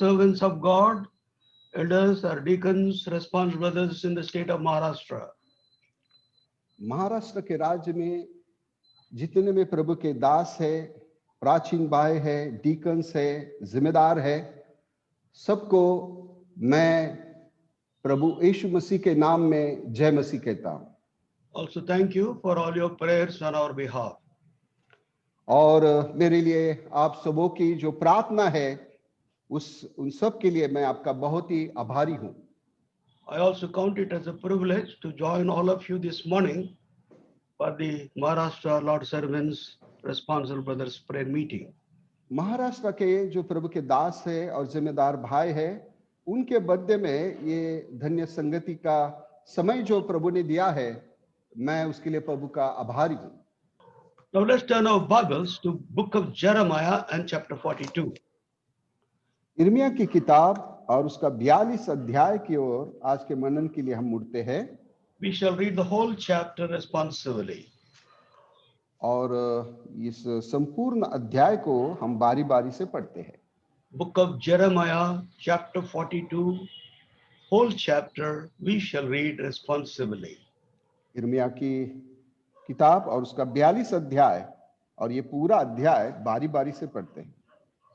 servants of God, elders or deacons, responsible brothers in the state of Maharashtra. Maharashtra के राज्य में जितने में प्रभु के दास है, प्राचीन भाई है, डीकन्स है, जिम्मेदार है, सबको मैं प्रभु यीशु मसीह के नाम में जय मसीह कहता हूं. Also thank you for all your prayers on our behalf. और मेरे लिए आप सबों की जो प्रार्थना है उन सब के लिए मैं आपका बहुत ही आभारी हूं. I also count it as a privilege to join all of you this morning for the Maharashtra Lord Servants Responsible Brothers prayer meeting. Maharashtra के जो प्रभु के दास है और जिम्मेदार भाई है, उनके बर्थडे में ये धन्य संगति का समय जो प्रभु ने दिया है, मैं उसके लिए प्रभु का आभारी हूं. Now let's turn our Bibles to book of Jeremiah and chapter 42. यिर्मयाह की किताब और उसका 42 अध्याय की ओर आज के मनन के लिए हम मुड़ते हैं. We shall read the whole chapter responsively. और इस संपूर्ण अध्याय को हम बारी-बारी से पढ़ते हैं. Book of Jeremiah chapter 42, whole chapter we shall read responsively. यिर्मयाह की किताब और उसका 42 अध्याय और ये पूरा अध्याय बारी-बारी से पढ़ते हैं.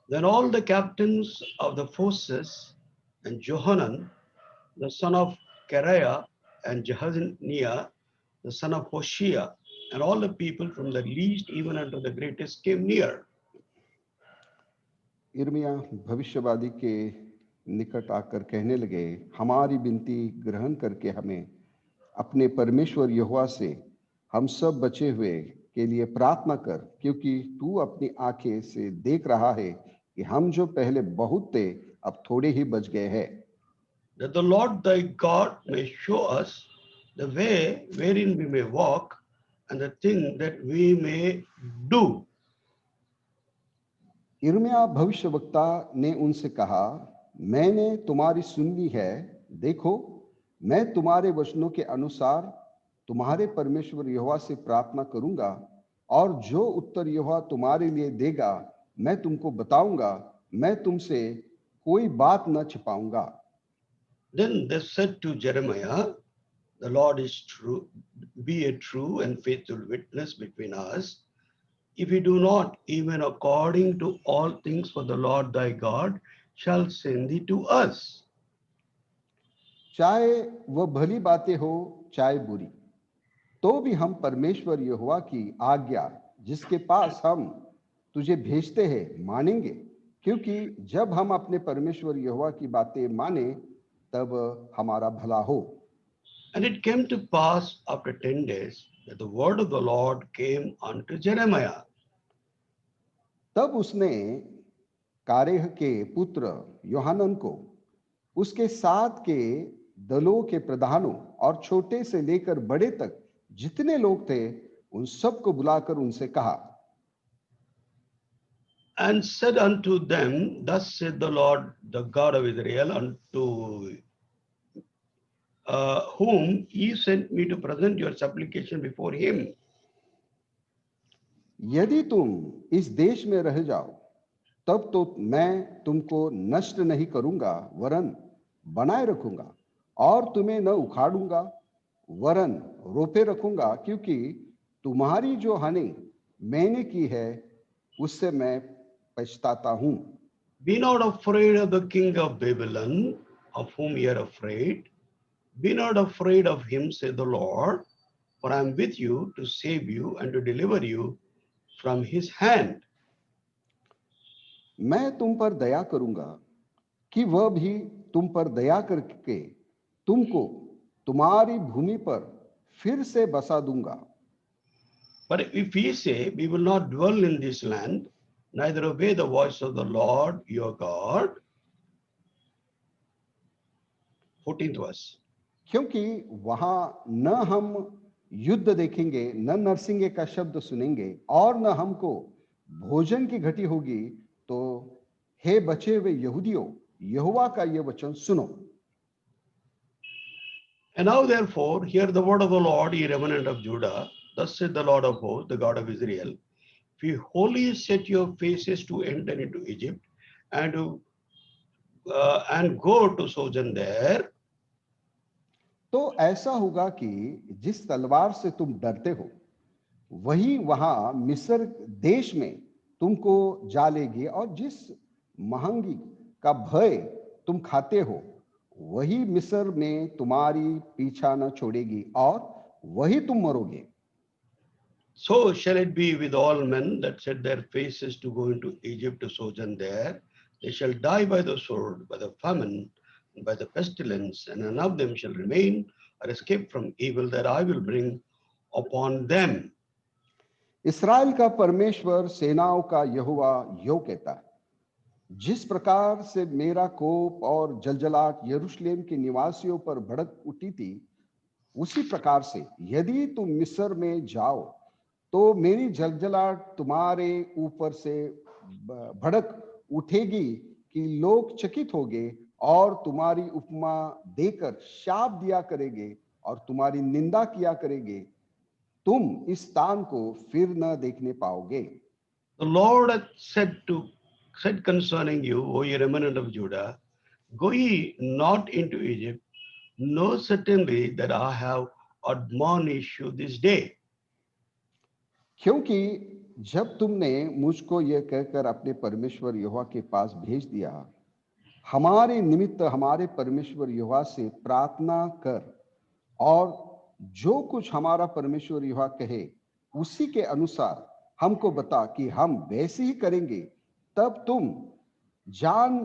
Then all the captains of the forces and Johanan, the son of Kareah, and Jehazniah, the son of Hoshea, and all the people from the least even unto the greatest came near. यिर्मयाह भविष्यवादी के निकट आकर कहने लगे, हमारी विनती ग्रहण करके हमें अपने परमेश्वर यहोवा से हम सब बचे हुए के लिए प्रार्थना कर, क्योंकि तू अपनी आंखें से देख रहा है कि हम जो पहले बहुत थे अब थोड़े ही बच गए हैं. That the Lord thy God may show us the way wherein we may walk and the thing that we may do. यिर्मयाह भविष्यवक्ता ने उनसे कहा, मैंने तुम्हारी सुन ली है, देखो मैं तुम्हारे वचनों के अनुसार तुम्हारे परमेश्वर यहोवा से प्रार्थना करूंगा और जो उत्तर यहोवा तुम्हारे लिए देगा मैं तुमको बताऊंगा, मैं तुमसे कोई बात न छिपाऊंगा. Then they said to Jeremiah, the Lord is true, be a true and faithful witness between us, if we do not, even according to all things, for the Lord thy God shall send thee to us. चाहे वह भली बातें हो चाहे बुरी, तो भी हम परमेश्वर यहोवा की आज्ञा जिसके पास हम तुझे भेजते हैं मानेंगे, क्योंकि जब हम अपने परमेश्वर यहोवा की बातें माने तब हमारा भला हो. And it came to pass after 10 days that the word of the Lord came unto Jeremiah. तब उसने कारेह के पुत्र योहानन को उसके साथ के दलों के प्रधानों और छोटे से लेकर बड़े तक जितने लोग थे उन सबको बुलाकर उनसे कहा, And said unto them, thus said the Lord, the God of Israel, unto whom ye sent me to present your supplication before him. यदि तुम इस देश में रह जाओ तब तो मैं तुमको नष्ट नहीं करूंगा वरन बनाए रखूंगा और तुम्हें न उखाड़ूंगा वरन रोपे रखूंगा, क्योंकि तुम्हारी जो हानि मैंने की है उससे मैं पछताता हूं. Be not afraid of the king of Babylon, of whom ye are afraid. Be not afraid of him, said the Lord, for I am with you to save you and to deliver you from his hand. मैं तुम पर दया करूंगा कि वह भी तुम पर दया करके तुमको तुम्हारी भूमि पर फिर से बसा दूंगा. But if ye say, we will not dwell in this land, neither obey the voice of the Lord your God. 14th verse. क्योंकि वहां न हम युद्ध देखेंगे, न नरसिंगे का शब्द सुनेंगे और न हमको भोजन की घटी होगी, तो हे बचे हुए यहूदियों, यहोवा का यह वचन सुनो. And now therefore hear the word of the Lord, ye remnant of Judah. Thus said the Lord of hosts, the God of Israel, if you wholly set your faces to enter into Egypt and to and go to sojourn there, तो ऐसा होगा कि जिस तलवार से तुम डरते हो वही वहां मिस्र देश में तुमको जा लेगी, और जिस महंगी का भय तुम खाते हो वही मिस्र में तुम्हारी पीछा न छोड़ेगी और वही तुम मरोगे। so shall it be with all men that set their faces to go into Egypt to sojourn there. They shall die by the sword, by the famine, and by the pestilence, and none of them shall remain or escape from evil that I will bring upon them. इस्राएल का परमेश्वर सेनाओं का यहोवा यो कहता है, जिस प्रकार से मेरा कोप और जलजलाहट यरूशलेम के निवासियों पर भड़क उठी थी, उसी प्रकार से यदि तुम मिस्र में जाओ तो मेरी जलजलाहट तुम्हारे ऊपर से भड़क उठेगी कि लोग चकित होंगे और तुम्हारी उपमा देकर शाप दिया करेंगे और तुम्हारी निंदा किया करेंगे, तुम इस स्थान को फिर न देखने पाओगे। The Lord hath said concerning you, O ye remnant of Judah, go ye not into Egypt, know certainly that I have admonished you this day. क्योंकि जब तुमने मुझको यह कहकर अपने परमेश्वर यहोवा के पास भेज दिया, हमारे निमित्त हमारे परमेश्वर यहोवा से प्रार्थना कर और जो कुछ हमारा परमेश्वर यहोवा कहे उसी के अनुसार हमको बता कि हम वैसे ही करेंगे, तब तुम जान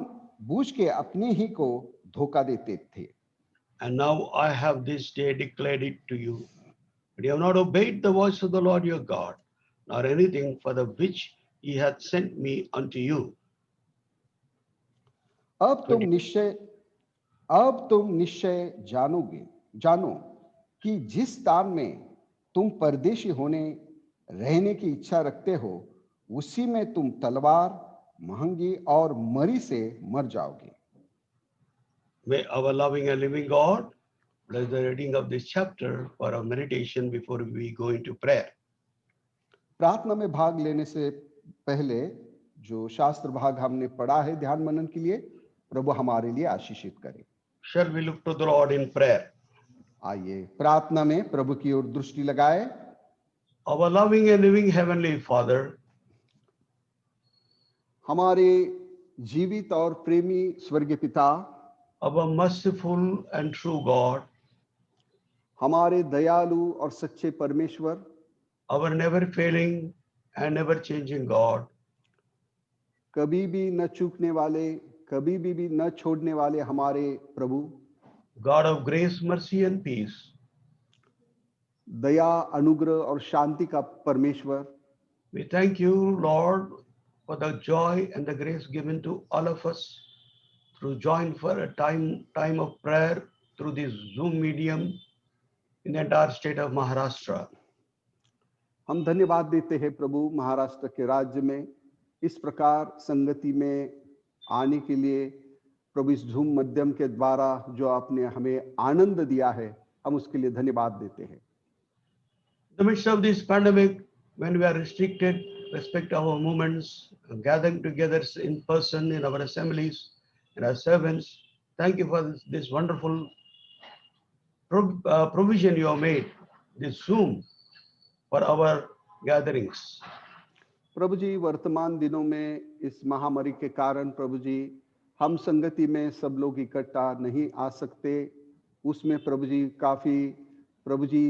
बूझ के अपने ही को धोखा देते थे। And now I have this day declared it to you, but you have not obeyed the voice of the Lord your God, nor anything for the which he hath sent me unto you. अब तुम निश्चय जानो कि जिस स्थान में तुम परदेशी होने रहने की इच्छा रखते हो उसी में तुम तलवार, महंगी और मरी से मर जाओगे। May our loving and living God bless the reading of this chapter for our meditation before we go into prayer. प्रार्थना में भाग लेने से पहले जो शास्त्र भाग हमने पढ़ा है ध्यान मनन के लिए, प्रभु हमारे लिए आशीषित करे। Shall we look to the Lord in prayer? आइए प्रार्थना में प्रभु की ओर दृष्टि लगाए। Our loving and living Heavenly Father, हमारे जीवित और प्रेमी स्वर्गीय पिता, our merciful and true God, हमारे दयालु और सच्चे परमेश्वर, our never failing and never changing God, कभी भी न चूकने वाले, कभी भी न छोड़ने वाले हमारे प्रभु, God of grace, mercy and peace, दया, अनुग्रह और शांति का परमेश्वर, we thank you, Lord, for the joy and the grace given to all of us through join for a time of prayer through this Zoom medium in the entire state of Maharashtra. हम धन्यवाद देते हैं प्रभु, महाराष्ट्र के राज्य में इस प्रकार संगति में आने के लिए प्रभु इस झूम माध्यम के द्वारा जो आपने हमें आनंद दिया है, हम उसके लिए धन्यवाद देते हैं। In the midst of this pandemic, when we are restricted, respect our movements, gathering together in person in our assemblies and our servants, thank you for this wonderful provision you have made, this Zoom for our gatherings. प्रभु जी, वर्तमान दिनों में इस महामारी के कारण प्रभु जी हम संगति में सब लोग इकट्ठा नहीं आ सकते, उसमें प्रभु जी काफी प्रभु जी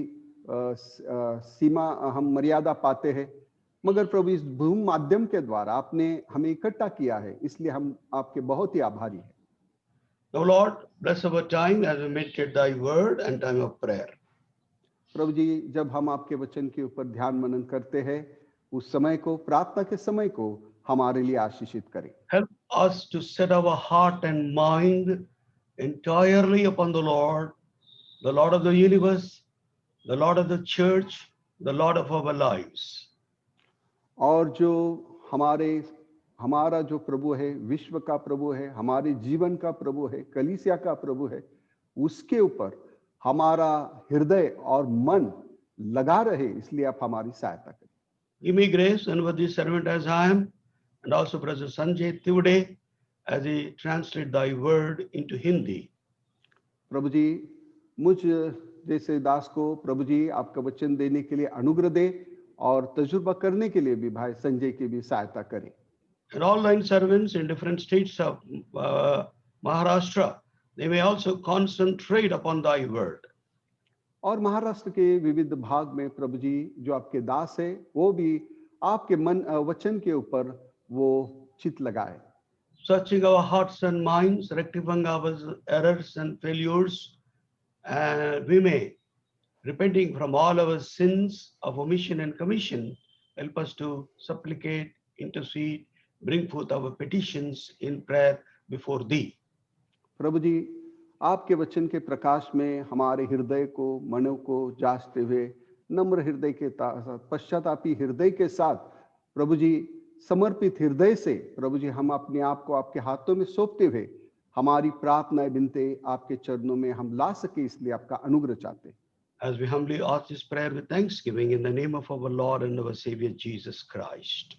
सीमा हम मर्यादा पाते हैं, मगर प्रभु इस भूम माध्यम के द्वारा आपने हमें इकट्ठा किया है, इसलिए हम आपके बहुत ही आभारी हैं। The Lord bless our time as we meditate thy word and time of prayer. प्रभु जी, जब हम आपके वचन के ऊपर ध्यान मनन करते हैं, उस समय को, प्रार्थना के समय को हमारे लिए आशीषित करें। Help us to set our heart and mind entirely upon the Lord of the universe, the Lord of the church, the Lord of our lives. और जो हमारा जो प्रभु है, विश्व का प्रभु है, हमारे जीवन का प्रभु है, कलीसिया का प्रभु है, उसके ऊपर हमारा हृदय और मन लगा रहे, इसलिए आप हमारी सहायता करें। Give me grace and with this servant as I am, and also Brother Sanjay Tivde, as he translate thy word into Hindi. प्रभु जी, मुझ जैसे दास को प्रभु जी आपका वचन देने के लिए अनुग्रह दे और तजुर्बा करने के लिए भी भाई संजय की भी सहायता करें। And all thine servants in different states of Maharashtra, they may also concentrate upon thy word. और महाराष्ट्र के विविध भाग में प्रभु जी जो आपके दास है वो भी आपके वचन के ऊपर वो चित लगाए। Searching our hearts and minds, rectifying our errors and failures, and we may, repenting from all our sins of omission and commission, help us to supplicate, intercede, bring forth our petitions in prayer before thee. प्रभु जी आपके वचन के प्रकाश में हमारे हृदय को मनों को जांचते हुए नम्र हृदय के साथ पश्चातापी हृदय के साथ प्रभु जी समर्पित हृदय से प्रभु जी हम अपने आप को आपके हाथों में सौंपते हुए हमारी प्रार्थनाएं विनते आपके चरणों में हम ला सके इसलिए आपका अनुग्रह चाहते हैं। As we humbly ask this prayer with thanksgiving in the name of our Lord and our Savior Jesus Christ.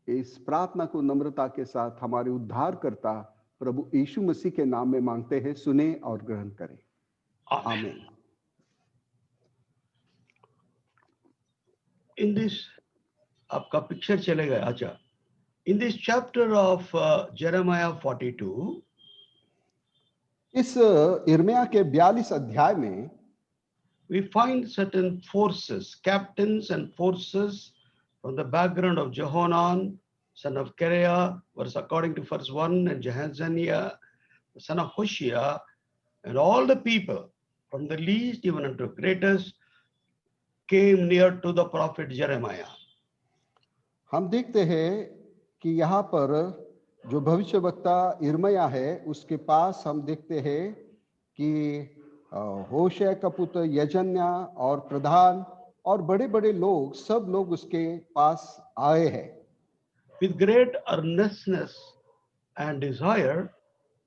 इस प्रार्थना को नम्रता के साथ हमारे उद्धारकर्ता प्रभु यीशु मसीह के नाम में मांगते हैं, सुने और ग्रहण करें। आमीन। In this, आपका पिक्चर चलेगा अच्छा। In this chapter of Jeremiah 42, इस यिर्मयाह के 42 अध्याय में we find certain forces, captains and forces from the background of Jehonan, son of Kareah, verse according to verse 1, and Jehazaniah, the son of Hoshea, and all the people, from the least even unto greatest, came near to the prophet Jeremiah. हम देखते हैं कि यहाँ पर जो भविष्यवक्ता यिर्मयाह है उसके पास हम देखते हैं कि होशे का पुत्र यजन्या और प्रधान और बड़े बड़े लोग सब लोग उसके पास आए हैं। With great earnestness and desire,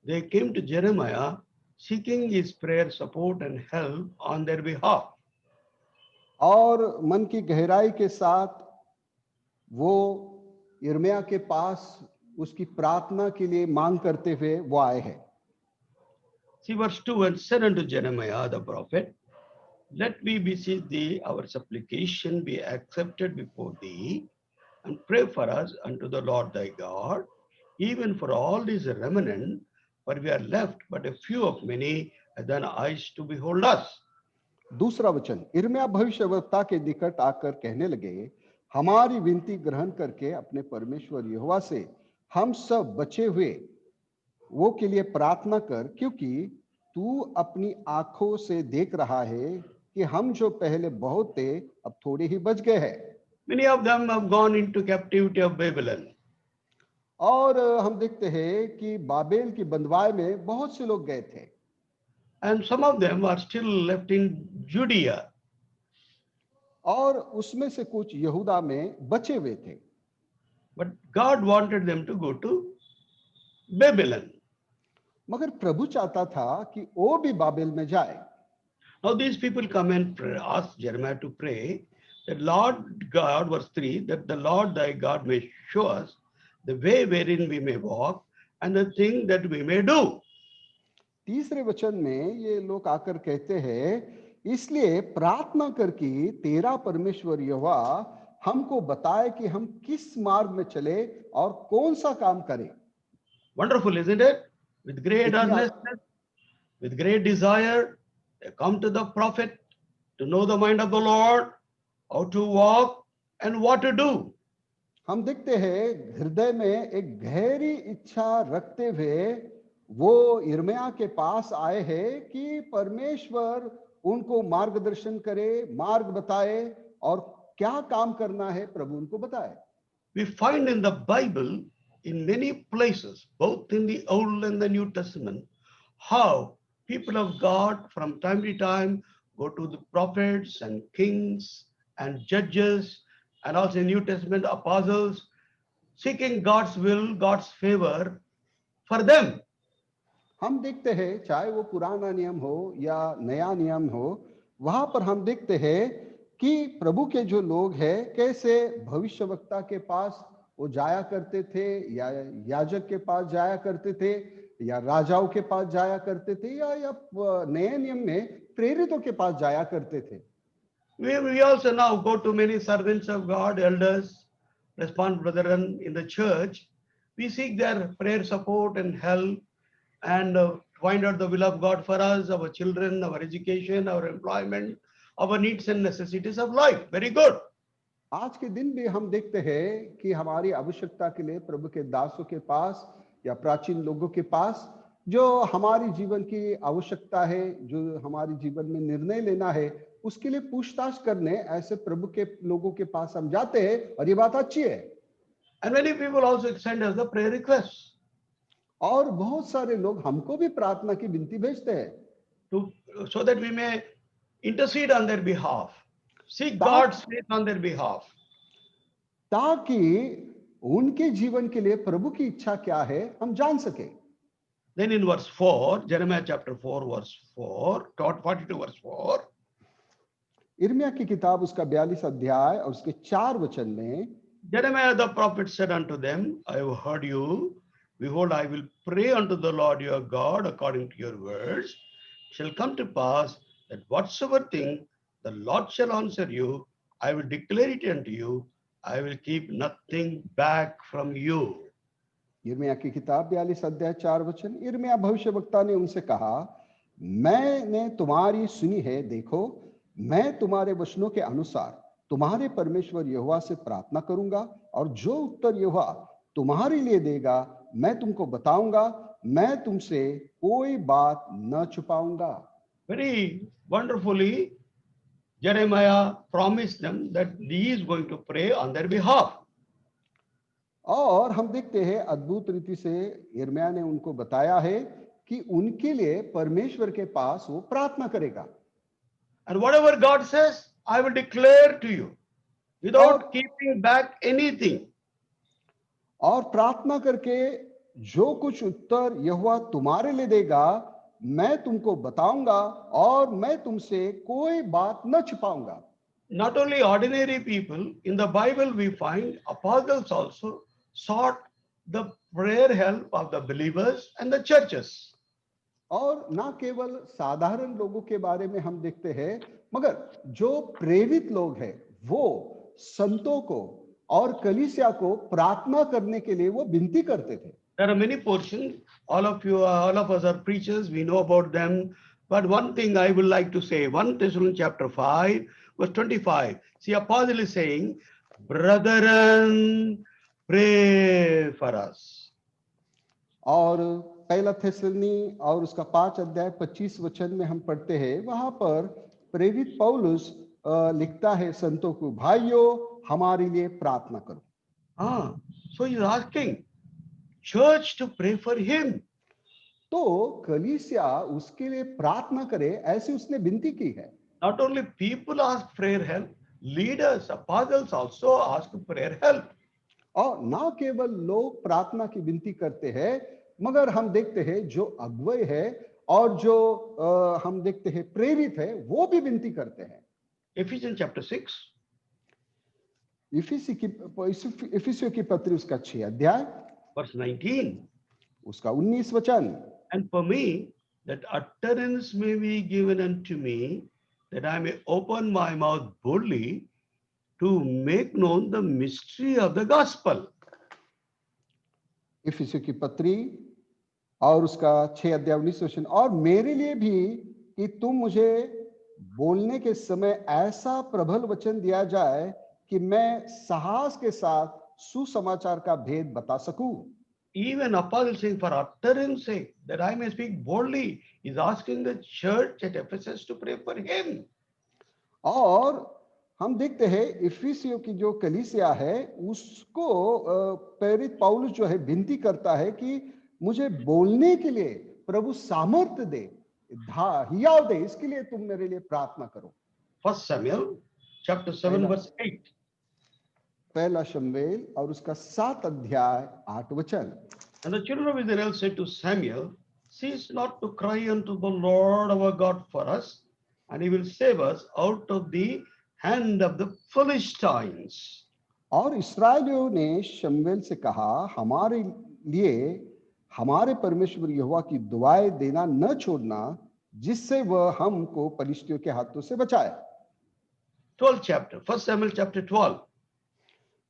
they came to Jeremiah, seeking his prayer, support, and help on their behalf. और मन की गहराई के साथ वो यिर्मयाह के पास उसकी प्रार्थना के लिए मांग करते हुए वो आए हैं। See verse 2, and said unto Jeremiah the prophet, let me beseech thee, our supplication be accepted before thee, and pray for us unto the Lord thy God, even for all these remnant, for we are left but a few of many, and thine eyes to behold us. दूसरा वचन, यिर्मयाह भविष्यवक्ता के निकट आकर कहने लगे, हमारी विनती ग्रहण करके अपने परमेश्वर यहोवा से हम सब बचे हुए वो के लिए प्रार्थना कर, क्योंकि तू अपनी आंखों से देख रहा है कि हम जो पहले बहुत थे अब थोड़े ही बच गए हैं। Many of them have gone into captivity of Babylon. और हम देखते हैं कि बाबेल की बंधुआई में बहुत से लोग गए थे। And some of them are still left in Judea. और उसमें से कुछ यहूदा में बचे हुए थे। But God wanted them to go to Babylon. मगर प्रभु चाहता था कि वो भी बाबेल में जाए। Now these people come and ask Jeremiah to pray that Lord God, verse 3, that the Lord thy God may show us the way wherein we may walk and the thing that we may do. तीसरे वचन में ये लोग आकर कहते हैं, इसलिए प्रार्थना कर कि तेरा परमेश्वर यहोवा हमको बताए कि हम किस मार्ग में चले और कौन सा काम करें। Wonderful, isn't it? With great earnestness, with great desire, they come to the prophet to know the mind of the Lord, how to walk and what to do. हम देखते हैं हृदय में एक गहरी इच्छा रखते हुए वो यिर्मयाह के पास आए हैं कि परमेश्वर उनको मार्गदर्शन करे, मार्ग बताए और क्या काम करना है प्रभु उनको बताए। We find in the Bible, in many places, both in the Old and the New Testament, how people of God from time to time go to the prophets and kings and judges, and also in New Testament apostles, seeking God's will, God's favor for them. हम देखते हैं चाहे वो पुराना नियम हो या नया नियम हो, वहां पर हम देखते हैं कि प्रभु के जो लोग हैं कैसे भविष्यवक्ता के पास वो जाया करते थे, या याजक के पास जाया करते थे, या राजाओं के पास जाया करते थे, या नए नियम में प्रेरितों के पास जाया करते थे। We also now go to many servants of God, elders, responsible brethren in the church. We seek their prayer support and help and find out the will of God for us, our children, our education, our employment, our needs and necessities of life. Very good. आज के दिन भी हम देखते हैं कि हमारी आवश्यकता के लिए प्रभु के दासों के पास या प्राचीन लोगों के पास, जो हमारी जीवन की आवश्यकता है, जो हमारी जीवन में निर्णय लेना है, उसके लिए पूछताछ करने ऐसे प्रभु के लोगों के पास हम जाते हैं, और ये बात अच्छी है। And many people also send us the prayer requests और बहुत सारे लोग हमको भी प्रार्थना की विनती भेजते हैं, so that we may intercede on their behalf, seek ता- God's faith on their behalf. ताकि उनके जीवन के लिए प्रभु की इच्छा क्या है हम जान सके। Then in verse 4, Jeremiah chapter 4, verse 4, 42 verse 4, इर्मिया की किताब उसका 42 अध्याय और उसके 4 वचन में Jeremiah the prophet said unto them, I have heard you. Behold, I will pray unto the Lord your God according to your words. Shall come to pass that whatsoever thing the Lord shall answer you, I will declare it unto you. I will keep nothing back from you. इर्मिया की किताब 42 अध्याय 4 वचन। इर्मिया भविष्यवक्ता ने उनसे कहा, मैंने तुम्हारी सुनी है, देखो मैं तुम्हारे वचनों के अनुसार तुम्हारे परमेश्वर यहोवा से प्रार्थना करूंगा, और जो उत्तर यहोवा तुम्हारे लिए देगा मैं तुमको बताऊंगा, मैं तुमसे कोई बात न छुपाऊंगा। Very wonderfully, Jeremiah promised them that he is going to pray on their behalf. और हम देखते हैं अद्भुत रीति से यिर्मयाह ने उनको बताया है कि उनके लिए परमेश्वर के पास वो प्रार्थना करेगा, And whatever God says, I will declare to you without keeping back anything. और प्रार्थना करके जो कुछ उत्तर यहोवा तुम्हारे लिए देगा मैं तुमको बताऊंगा, और मैं तुमसे कोई बात न छिपाऊंगा। Not only ordinary people, in the Bible we find apostles also sought the prayer help of the believers and the churches. और ना केवल साधारण लोगों के बारे में हम देखते हैं, मगर जो प्रेरित लोग हैं वो संतों को और कलीसिया को प्रार्थना करने के लिए वो विनती करते थे। There are many portions. All of us are preachers. We know about them. But one thing I would like to say, 1 Thessalonians chapter 5, verse 25. See, Apostle is saying, brethren, pray for us. और पहला थेसलनी और उसका 5 अध्याय 25 वचन में हम पढ़ते हैं, वहां पर प्रेरित पौलुस लिखता है संतों को, भाइयों हमारे लिए प्रार्थना करो। So he's asking church to pray for him. तो कलीसिया उसके लिए प्रार्थना करे, ऐसी उसने विनती की है। Not only people ask prayer help, leaders, apostles also ask prayer help. और ना केवल लोग प्रार्थना की विनती करते हैं, मगर हम देखते हैं जो अगुवे है और जो हम देखते हैं प्रेरित है वो भी विनती करते हैं। Ephesians chapter 6. इफिसियों की पत्री उसका 6 अध्याय verse 19. उसका 19 वचन। And for me, that utterance may be given unto me, that I may open my mouth boldly to make known the mystery of the gospel. इफिसियों की पत्री और उसका 6 अध्याय 19 वचन, और मेरे लिए भी कि तुम मुझे बोलने के समय ऐसा प्रबल वचन दिया जाए कि मैं साहस के साथ सुसमाचार का भेद बता सकूं। Even Apostle saying for utterance sake, that I may speak boldly, is asking the church at Ephesus to pray for him. और हम देखते हैं इफिसियों की जो कलीसिया है उसको प्रेरित पौलुस जो है विनती करता है कि मुझे बोलने के लिए प्रभु सामर्थ्य दे, हियाव दे, इसके लिए तुम मेरे लिए प्रार्थना करो। 1 Samuel chapter 7 verse 8. पहला शमूएल और उसका 7 अध्याय 8 वचन। And the children of Israel said to Samuel, cease not to cry unto the Lord our God for us, and he will save us out of the hand of the Philistines. और इस्राएलियों ने शमूएल से कहा, हमारे लिए हमारे परमेश्वर यहोवा की दुआएं देना न छोड़ना, जिससे वह हमको पलिश्तियों के हाथों से बचाए। 12th chapter, 1 Samuel chapter 12,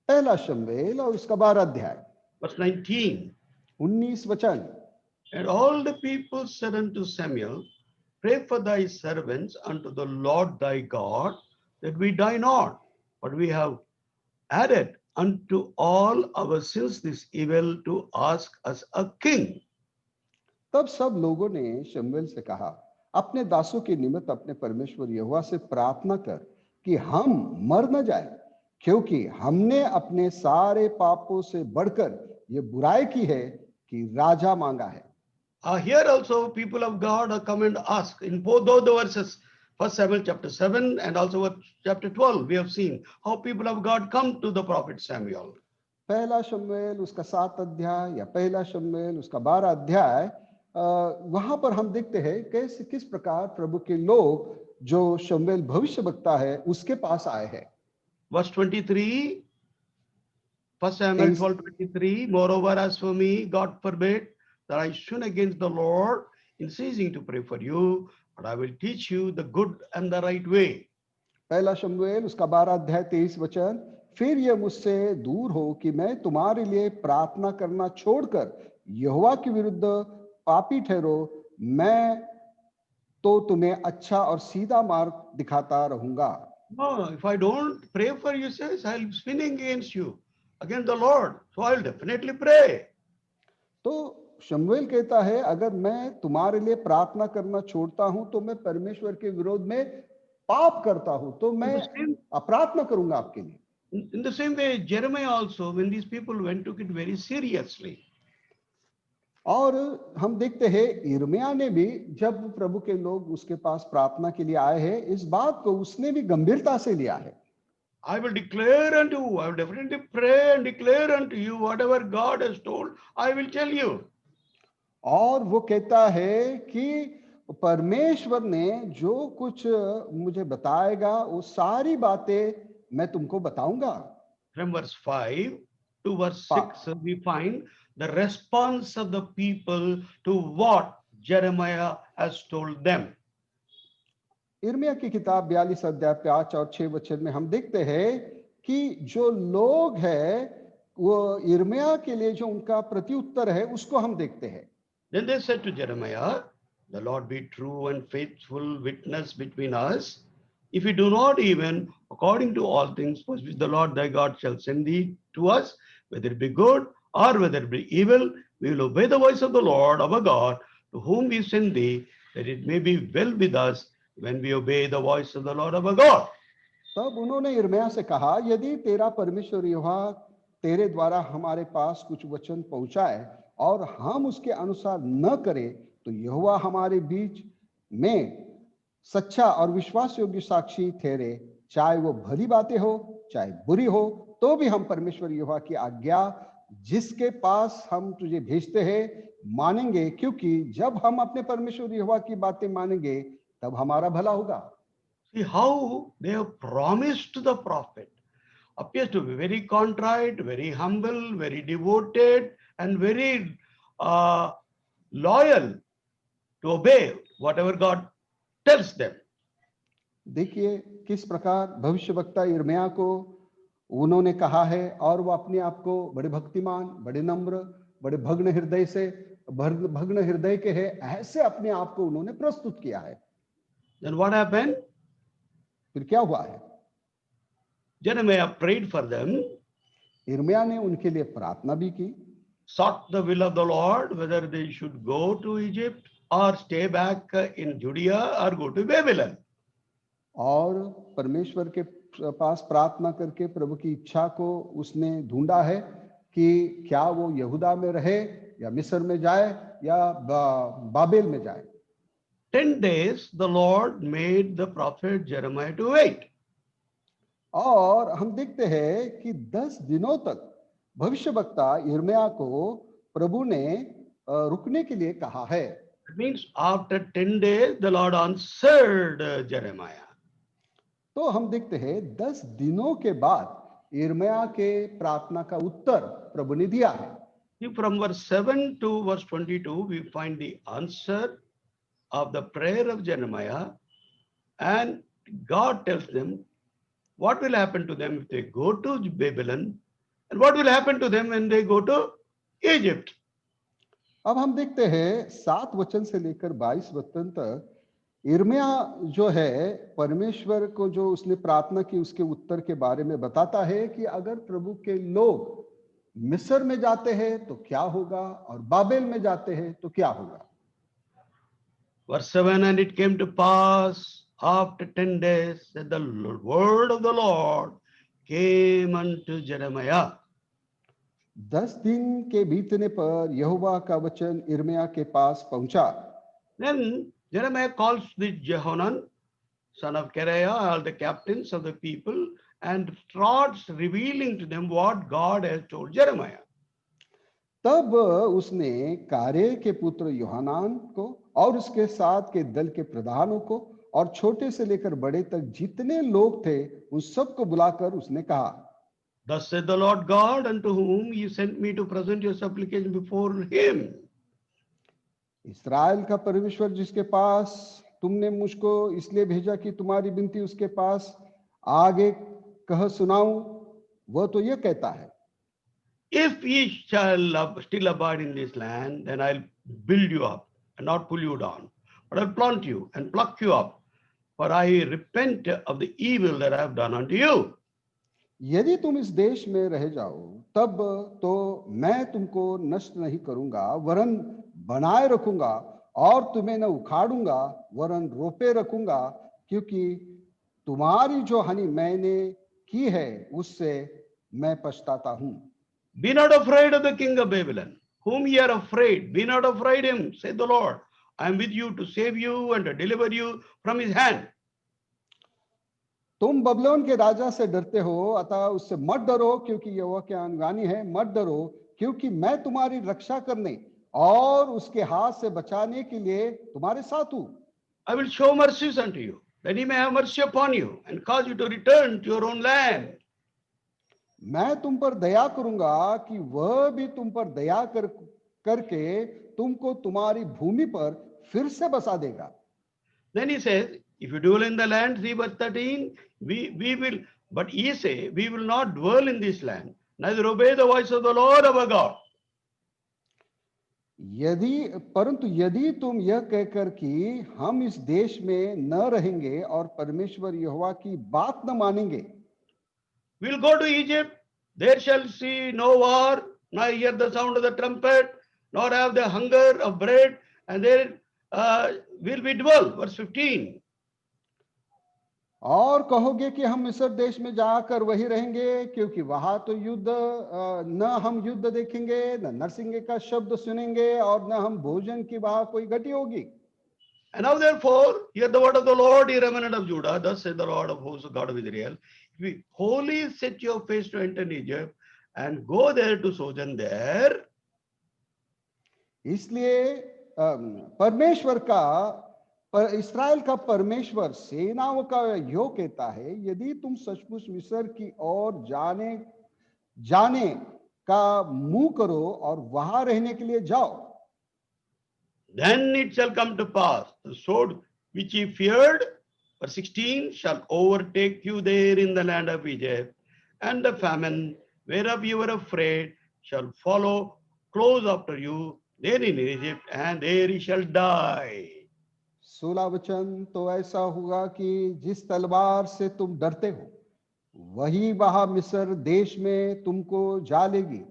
पहला शमूएल और उसका 12 अध्याय verse 19. 19 वचन। And all the people said unto Samuel, pray for thy servants unto the Lord thy God, that we die not. But we have added unto all our sins this evil to ask us a king. तब सब लोगों ने शमूएल से कहा, अपने दासों के निमित्त अपने परमेश्वर यहोवा से प्रार्थना कर कि हम मर न जाए, क्योंकि हमने अपने सारे पापों से बढ़कर ये बुराई की है कि राजा मांगा है। Here also people of God are come and ask in both those verses, 1 Samuel chapter 7 and also chapter 12, we have seen how people of God come to the prophet Samuel. पहला शमूएल उसका 7 अध्याय या पहला शमूएल उसका 12 अध्याय, वहां पर हम देखते हैं कैसे किस प्रकार प्रभु के लोग जो शमूएल भविष्यवक्ता है उसके पास आए हैं। Verse 23, 1 Samuel 12:23, moreover as for me, God forbid that I sin against the Lord in ceasing to pray for you, but I will teach you the good and the right way. पहला शमूएल उसका 12 अध्याय 23 वचन, फिर यह मुझसे दूर हो कि मैं तुम्हारे लिए प्रार्थना करना छोड़कर यहोवा के विरुद्ध पापी ठहरो, मैं तो तुम्हें अच्छा और सीधा मार्ग दिखाता रहूंगा। No, if I don't pray for you, says I'll be sinning against you, against the Lord. So I'll definitely pray. तो शमूएल कहता है, अगर मैं तुम्हारे लिए प्रार्थना करना छोड़ता हूं तो मैं परमेश्वर के विरोध में पाप करता हूं, तो मैं प्रार्थना करूंगा आपके लिए। In the same way, Jeremiah also, when these people went, took it very seriously. और हम देखते हैं यिर्मयाह ने भी, जब प्रभु के लोग उसके पास प्रार्थना के लिए आए हैं, इस बात को उसने भी गंभीरता से लिया है। I will declare unto you, I will definitely pray and declare unto you whatever God has told, I will tell you. और वो कहता है कि परमेश्वर ने जो कुछ मुझे बताएगा वो सारी बातें मैं तुमको बताऊंगा। From verse 5 to verse 6, we find the response of the people to what Jeremiah has told them. यिर्मयाह की किताब 42 अध्याय 5 और 6 वचन में हम देखते हैं कि जो लोग हैं वो यिर्मयाह के लिए जो उनका प्रत्युत्तर है उसको हम देखते हैं। Then they said to Jeremiah, the Lord be true and faithful witness between us, if we do not even according to all things which the Lord thy God shall send thee to us, whether it be good or whether it be evil, we will obey the voice of the Lord our God, to whom we send thee, that it may be well with us when we obey the voice of the Lord our God. तब उन्होंने यिर्मयाह से कहा, यदि तेरा परमेश्वर यहोवा तेरे द्वारा हमारे पास कुछ वचन पहुंचाए और हम उसके अनुसार न करें, तो यहोवा हमारे बीच में सच्चा और विश्वास योग्य साक्षी ठहरे, चाहे वो भली बातें हो चाहे बुरी हो, तो भी हम परमेश्वर यहोवा की आज्ञा जिसके पास हम तुझे भेजते हैं मानेंगे, क्योंकि जब हम अपने परमेश्वर यहोवा की बातें मानेंगे तब हमारा भला होगा। See how they have promised the prophet. Appears to be very contrite, very humble, very devoted, and very loyal to obey whatever God tells them. देखिए किस प्रकार भविष्यवक्ता यिर्मयाह को उन्होंने कहा है, और वो अपने आप को बड़े भक्तिमान, बड़े नम्र, बड़े भग्न हृदय के हैं, ऐसे अपने आप को उन्होंने प्रस्तुत किया है। Then what happened? फिर क्या हुआ है? Jeremiah prayed for them, यिर्मयाह ने उनके लिए प्रार्थना भी की, sought the will of the Lord, whether they should go to Egypt or stay back in Judea or go to Babylon. और परमेश्वर के पास प्रार्थना करके प्रभु की इच्छा को उसने ढूंढा है कि क्या वो यहूदा में रहे या मिस्र में जाए या बाबेल में जाए। 10 days the Lord made the prophet Jeremiah to wait. और हम देखते हैं कि 10 दिनों तक भविष्यवक्ता यिर्मयाह को प्रभु ने रुकने के लिए कहा है। It means after 10 days the Lord answered Jeremiah. तो हम देखते हैं 10 दिनों के बाद यिर्मयाह के प्रार्थना का उत्तर प्रभु ने दिया है। See, from verse 7 to verse 22, we find the answer of the prayer of Jeremiah, and God tells them what will happen to them if they go to Babylon, and what will happen to them when they go to Egypt. अब हम देखते हैं 7 वचन से लेकर 22 वचन तक यिर्मयाह जो है परमेश्वर को जो उसने प्रार्थना की उसके उत्तर के बारे में बताता है कि अगर प्रभु के लोग मिस्र में जाते हैं तो क्या होगा और बाबेल में जाते हैं तो क्या होगा। Verse 7, and it came to pass after 10 days that the word of the Lord came unto Jeremiah. 10 दिन के बीतने पर यहोवा का वचन यिर्मयाह के पास पहुंचा। Then Jeremiah calls the Jehonan, son of Kareah, all the captains of the people, and starts revealing to them what God has told Jeremiah. तब उसने कारे के पुत्र योहानान को और उसके साथ के दल के प्रधानों को और छोटे से लेकर बड़े तक जितने लोग थे उन सबको बुलाकर उसने कहा, Thus said the Lord God, unto whom you sent me to present your supplication before him. इस्राएल का परमेश्वर जिसके पास तुमने मुझको इसलिए भेजा कि तुम्हारी विनती उसके पास आगे कह सुनाऊं, वह तो यह कहता है, If ye shall still abide in this land, then I'll build you up and not pull you down, but I'll plant you and pluck you up, for I repent of the evil that I have done unto you. यदि तुम इस देश में रह जाओ तब तो मैं तुमको नष्ट नहीं करूंगा वरन बनाए रखूंगा और तुम्हें न उखाड़ूंगा वरन रोपे रखूंगा, क्योंकि तुम्हारी जो हानि मैंने की है उससे मैं पछताता हूं। Be not afraid of the king of Babylon, whom ye are afraid. Be not afraid him, said the Lord. I am with you to save you and to deliver you from his hand. तुम बबलोन के राजा से डरते हो, अतः उससे मत डरो, क्योंकि यहोवा के अनुगामी है। मत डरो, क्योंकि मैं तुम्हारी रक्षा करने और उसके हाथ से बचाने के लिए तुम्हारे साथ हूं। I will show mercies unto you, that he may have mercy upon you and cause you to return to your own land. मैं तुम पर दया करूंगा कि वह भी तुम पर दया करके तुमको तुम्हारी भूमि पर फिर से बसा देगा। Then he says, if you dwell in the land, 3 verse 13, we will, but ye say, we will not dwell in this land, neither obey the voice of the Lord our God. परंतु यदि तुम यह कहकर कि हम इस देश में न रहेंगे और परमेश्वर यहोवा की बात न मानेंगे, We'll go to Egypt, there shall see no war, nor hear the sound of the trumpet, nor have the hunger of bread, and there will we dwell. Verse 15. और कहोगे कि हम मिस्र देश में जाकर वही रहेंगे, क्योंकि वहां तो युद्ध न हम युद्ध देखेंगे, न नरसिंगे का शब्द सुनेंगे और न हम भोजन की वहां कोई घटी होगी। And now therefore, hear the word of the Lord, ye remnant of Judah, thus saith the Lord of hosts, the God of Israel, if we wholly set your face to enter Egypt and go there to sojourn there. इसलिए परमेश्वर का इस्राएल का परमेश्वर सेनाओं का यो कहता है, यदि तुम सचमुच मिस्र की ओर जाने का मुंह करो और वहां रहने के लिए जाओ, then it shall come to pass, the sword which ye feared, verse 16, shall overtake you there in the land of Egypt, and the famine whereof you were afraid shall follow close after you there in Egypt, and there ye shall die. 16 वचन, तो ऐसा होगा कि जिस तलवार से तुम डरते हो वही वहां मिस्र देश में तुमको जा लेगी,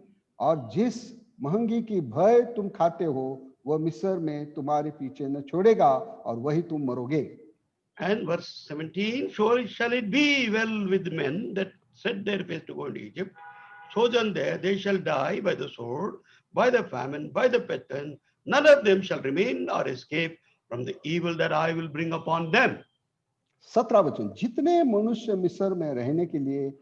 और जिस महंगी की भय तुम खाते हो वह मिस्र में तुम्हारे पीछे न छोड़ेगा और वही तुम मरोगे। And verse 17, surely shall it be well with men that set their face to go into Egypt, sojourn there, they shall die by the sword, by the famine, by the pestilence, none of them shall remain or escape from the evil that I will bring upon them. 17 वचन, जितने मनुष्य मिस्र में रहने के लिए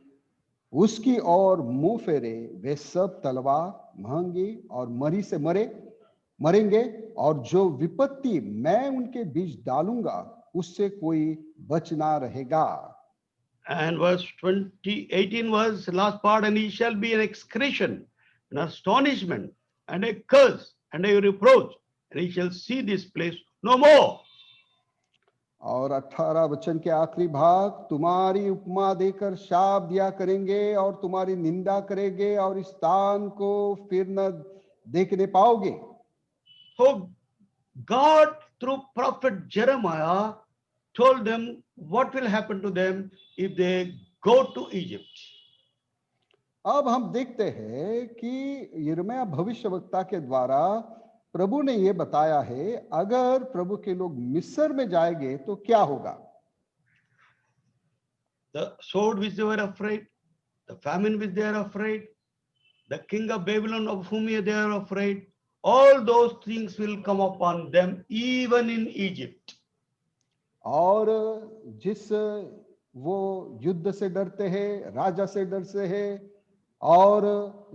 उसकी ओर मुंह फेरे वे सब तलवार, महंगी और मरी से मरेंगे, और जो विपत्ति मैं उनके बीच डालूंगा उससे कोई बच ना रहेगा। And verse 18 was the last part, and he shall be an excretion, an astonishment, and a curse, and a reproach, and he shall see this place no more. और 18 वचन के आखिरी भाग, तुम्हारी उपमा देकर शाप दिया करेंगे और तुम्हारी निंदा करेंगे और इस स्थान को फिर न देखने पाओगे. So God, through prophet Jeremiah, told them what will happen to them if they go to Egypt. अब हम देखते हैं कि यिर्मयाह भविष्यवक्ता के द्वारा प्रभु ने यह बताया है, अगर प्रभु के लोग मिस्र में जाएंगे तो क्या होगा. The sword which they were afraid, the famine which they are afraid, the king of Babylon of whom they are afraid, all those things will come upon them even in Egypt. और जिस वो युद्ध से डरते हैं, राजा से डरते हैं और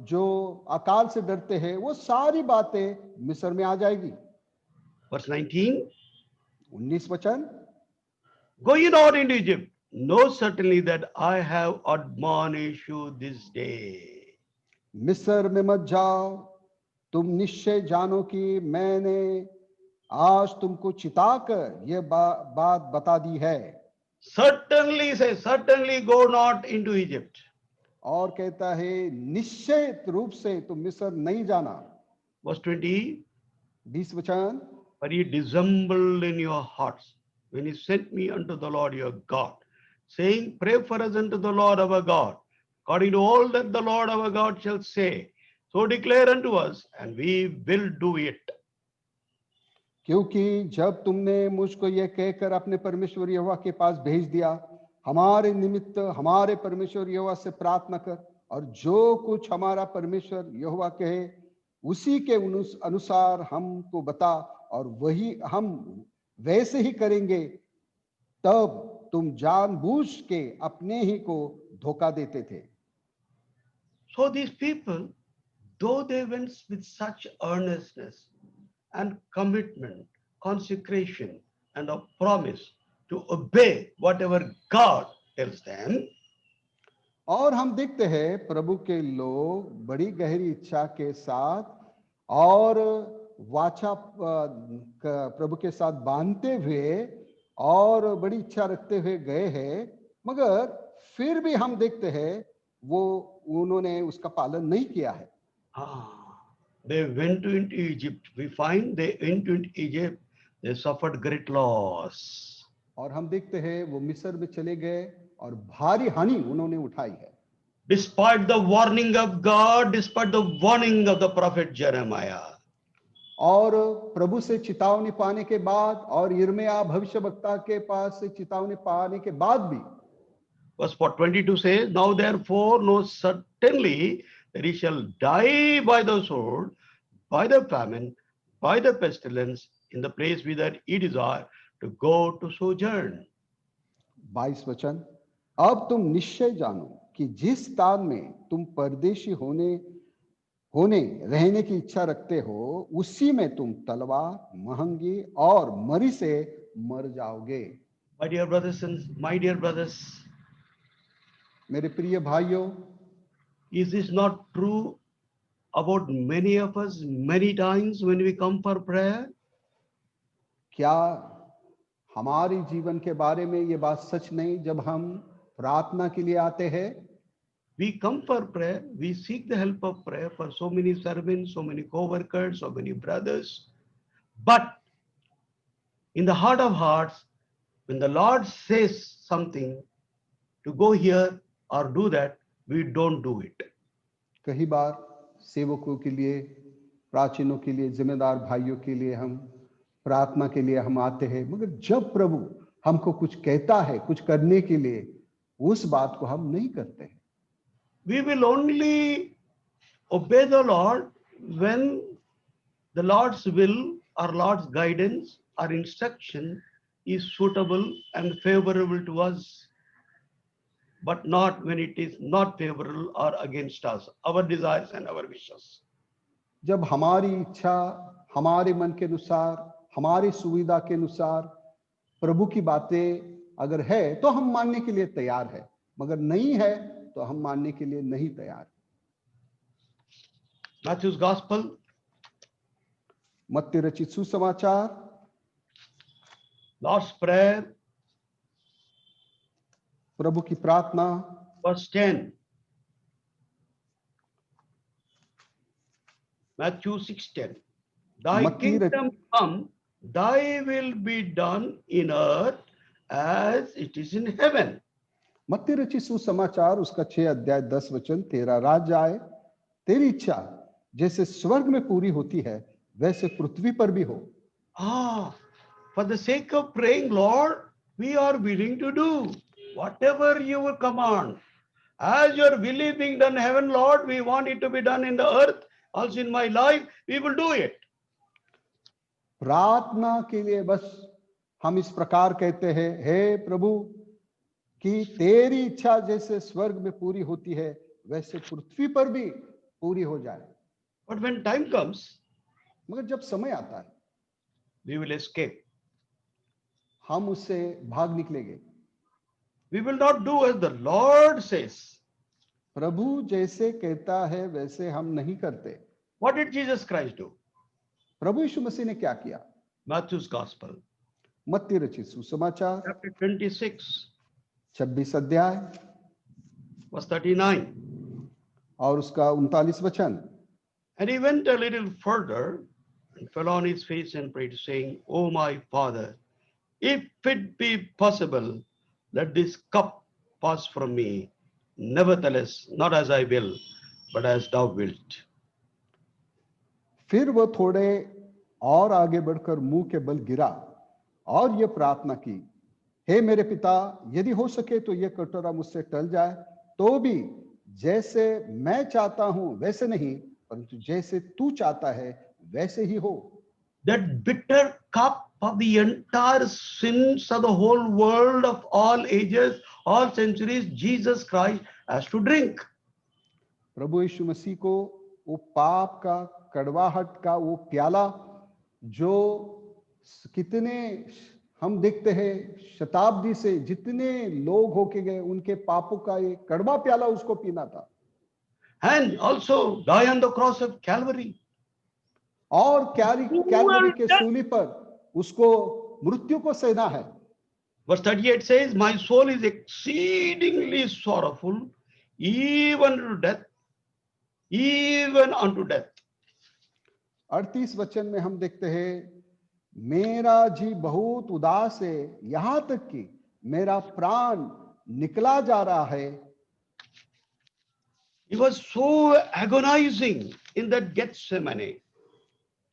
जो अकाल से डरते हैं, वो सारी बातें मिस्र में आ जाएगी. Verse 19, 19 वचन, go ye not into Egypt, know certainly that I have admonished you this day. मिस्र में मत जाओ, तुम निश्चय जानो कि मैंने आज तुमको चिताकर यह बात बता दी है. Certainly, say, certainly go not into Egypt. और कहता है निश्चित रूप से तुम मिस्र नहीं जाना. Verse 20, 20 वचन, but ye dissembled in your hearts when ye sent me unto the Lord your God, saying, pray for us unto the Lord our God, according to all that the Lord our God shall say. So declare unto us, and we will do it. क्योंकि जब तुमने मुझको यह कहकर अपने परमेश्वर यहोवा के पास भेज दिया, हमारे निमित्त हमारे परमेश्वर यहोवा से प्रार्थना कर, और जो कुछ हमारा परमेश्वर यहोवा कहे उसी के अनुसार हमको बता, और वही हम वैसे ही करेंगे. तब तुम जानबूझ के अपने ही को धोखा देते थे. So these people, though they went with such earnestness and commitment, consecration, and a promise to obey whatever God tells them, और हम देखते हैं प्रभु के लोग बड़ी गहरी इच्छा के साथ और वाचा प्रभु के साथ बांधते हुए और बड़ी इच्छा रखते हुए गए हैं, मगर फिर भी हम देखते हैं वो उन्होंने उसका पालन नहीं किया है. they went into Egypt. We find they went into Egypt, they suffered great loss. और हम देखते हैं वो मिस्र में चले गए और भारी हानि उन्होंने उठाई है. Despite the warning of God, despite the warning of the prophet Jeremiah. और प्रभु से चेतावनी पाने के बाद और यिर्मयाह भविष्यवक्ता के पास से चेतावनी पाने के बाद भी, Verse 22 says, now therefore know certainly that he shall die by the sword, by the famine, by the pestilence, in the place whither he desire to go to sojourn. 22 वचन, अब तुम निश्चय जानो कि जिस स्थान में तुम परदेशी होने रहने की इच्छा रखते हो, उसी में तुम तलवार, महंगी और मरी से मर जाओगे. My dear brothers and my dear brothers, मेरे प्रिय भाइयों, is this not true about many of us many times when we come for prayer? क्या हमारे जीवन के बारे में ये बात सच नहीं जब हम प्रार्थना के लिए आते हैं? We come for prayer, we seek the help of prayer for so many servants, so many co-workers, so many brothers. But in the heart of hearts, when the Lord says something to go here or do that, we don't do it. कई बार सेवकों के लिए, प्राचीनों के लिए, जिम्मेदार भाइयों के लिए हम प्रार्थना के लिए हम आते हैं, मगर जब प्रभु हमको कुछ कहता है कुछ करने के लिए, उस बात को हम नहीं करते हैं. We will only obey the Lord when the Lord's will or Lord's guidance or instruction is suitable and favorable to us, but not when it is not favorable or against us, our desires and our wishes. जब हमारी इच्छा हमारे मन के अनुसार, हमारी सुविधा के अनुसार प्रभु की बातें अगर है तो हम मानने के लिए तैयार है. मगर नहीं है तो हम मानने के लिए नहीं तैयार। Matthew's Gospel, मत्ती रचित सुसमाचार, Lord's Prayer, प्रभु की प्रार्थना, verse 10. Matthew 6:10. Thy मत्ती रच- kingdom come, thy will be done in earth as it is in heaven. मत्ती रचित सुसमाचार उसका 6 अध्याय 10 वचन, तेरा राज्य आए, तेरी इच्छा जैसे स्वर्ग में पूरी होती है वैसे पृथ्वी पर भी हो। For the sake of praying, Lord, we are willing to do whatever you will command. As your will is being done in heaven, Lord, we want it to be done in the earth. Also in my life, we will do it. प्रार्थना के लिए बस हम इस प्रकार कहते हैं, हे प्रभु, कि तेरी इच्छा जैसे स्वर्ग में पूरी होती है वैसे पृथ्वी पर भी पूरी हो जाए। But when time comes, मगर जब समय आता है we will escape. हम उससे भाग निकलेंगे। We will not do as the Lord says. प्रभु जैसे कहता है वैसे हम नहीं करते। What did Jesus Christ do? प्रभु यीशु मसीह ने क्या किया? Matthew's Gospel, मत्ती रचित सुसमाचार chapter 26, 26 अध्याय verse 39. और उसका 39 वचन। And he went a little further and fell on his face and prayed, saying, O my Father, if it be possible, let this cup pass from me. Nevertheless, not as I will, but as thou wilt. फिर वह थोड़े और आगे बढ़कर मुंह के बल गिरा और यह प्रार्थना की, हे मेरे पिता, यदि हो सके तो यह कटोरा मुझसे टल जाए, तो भी जैसे मैं चाहता हूं वैसे नहीं, परंतु जैसे तू चाहता है वैसे ही हो। That bitter cup of the entire sins of the whole world of all ages, all centuries, Jesus Christ has to drink. प्रभु यीशु मसीह को वो पाप का, कड़वाहट का वो प्याला, जो कितने हम देखते हैं शताब्दी से जितने लोग होके गए उनके पापों का ये कड़वा प्याला उसको पीना था। And also die on the cross of Calvary. और कैलवरी के सूली पर उसको मृत्यु को सहना है। Verse 38 says, my soul is exceedingly sorrowful, even unto death, even unto death. 38 वचन में हम देखते हैं, मेरा जी बहुत उदास है, यहां तक कि मेरा प्राण निकला जा रहा है। He was so agonizing in that Gethsemane.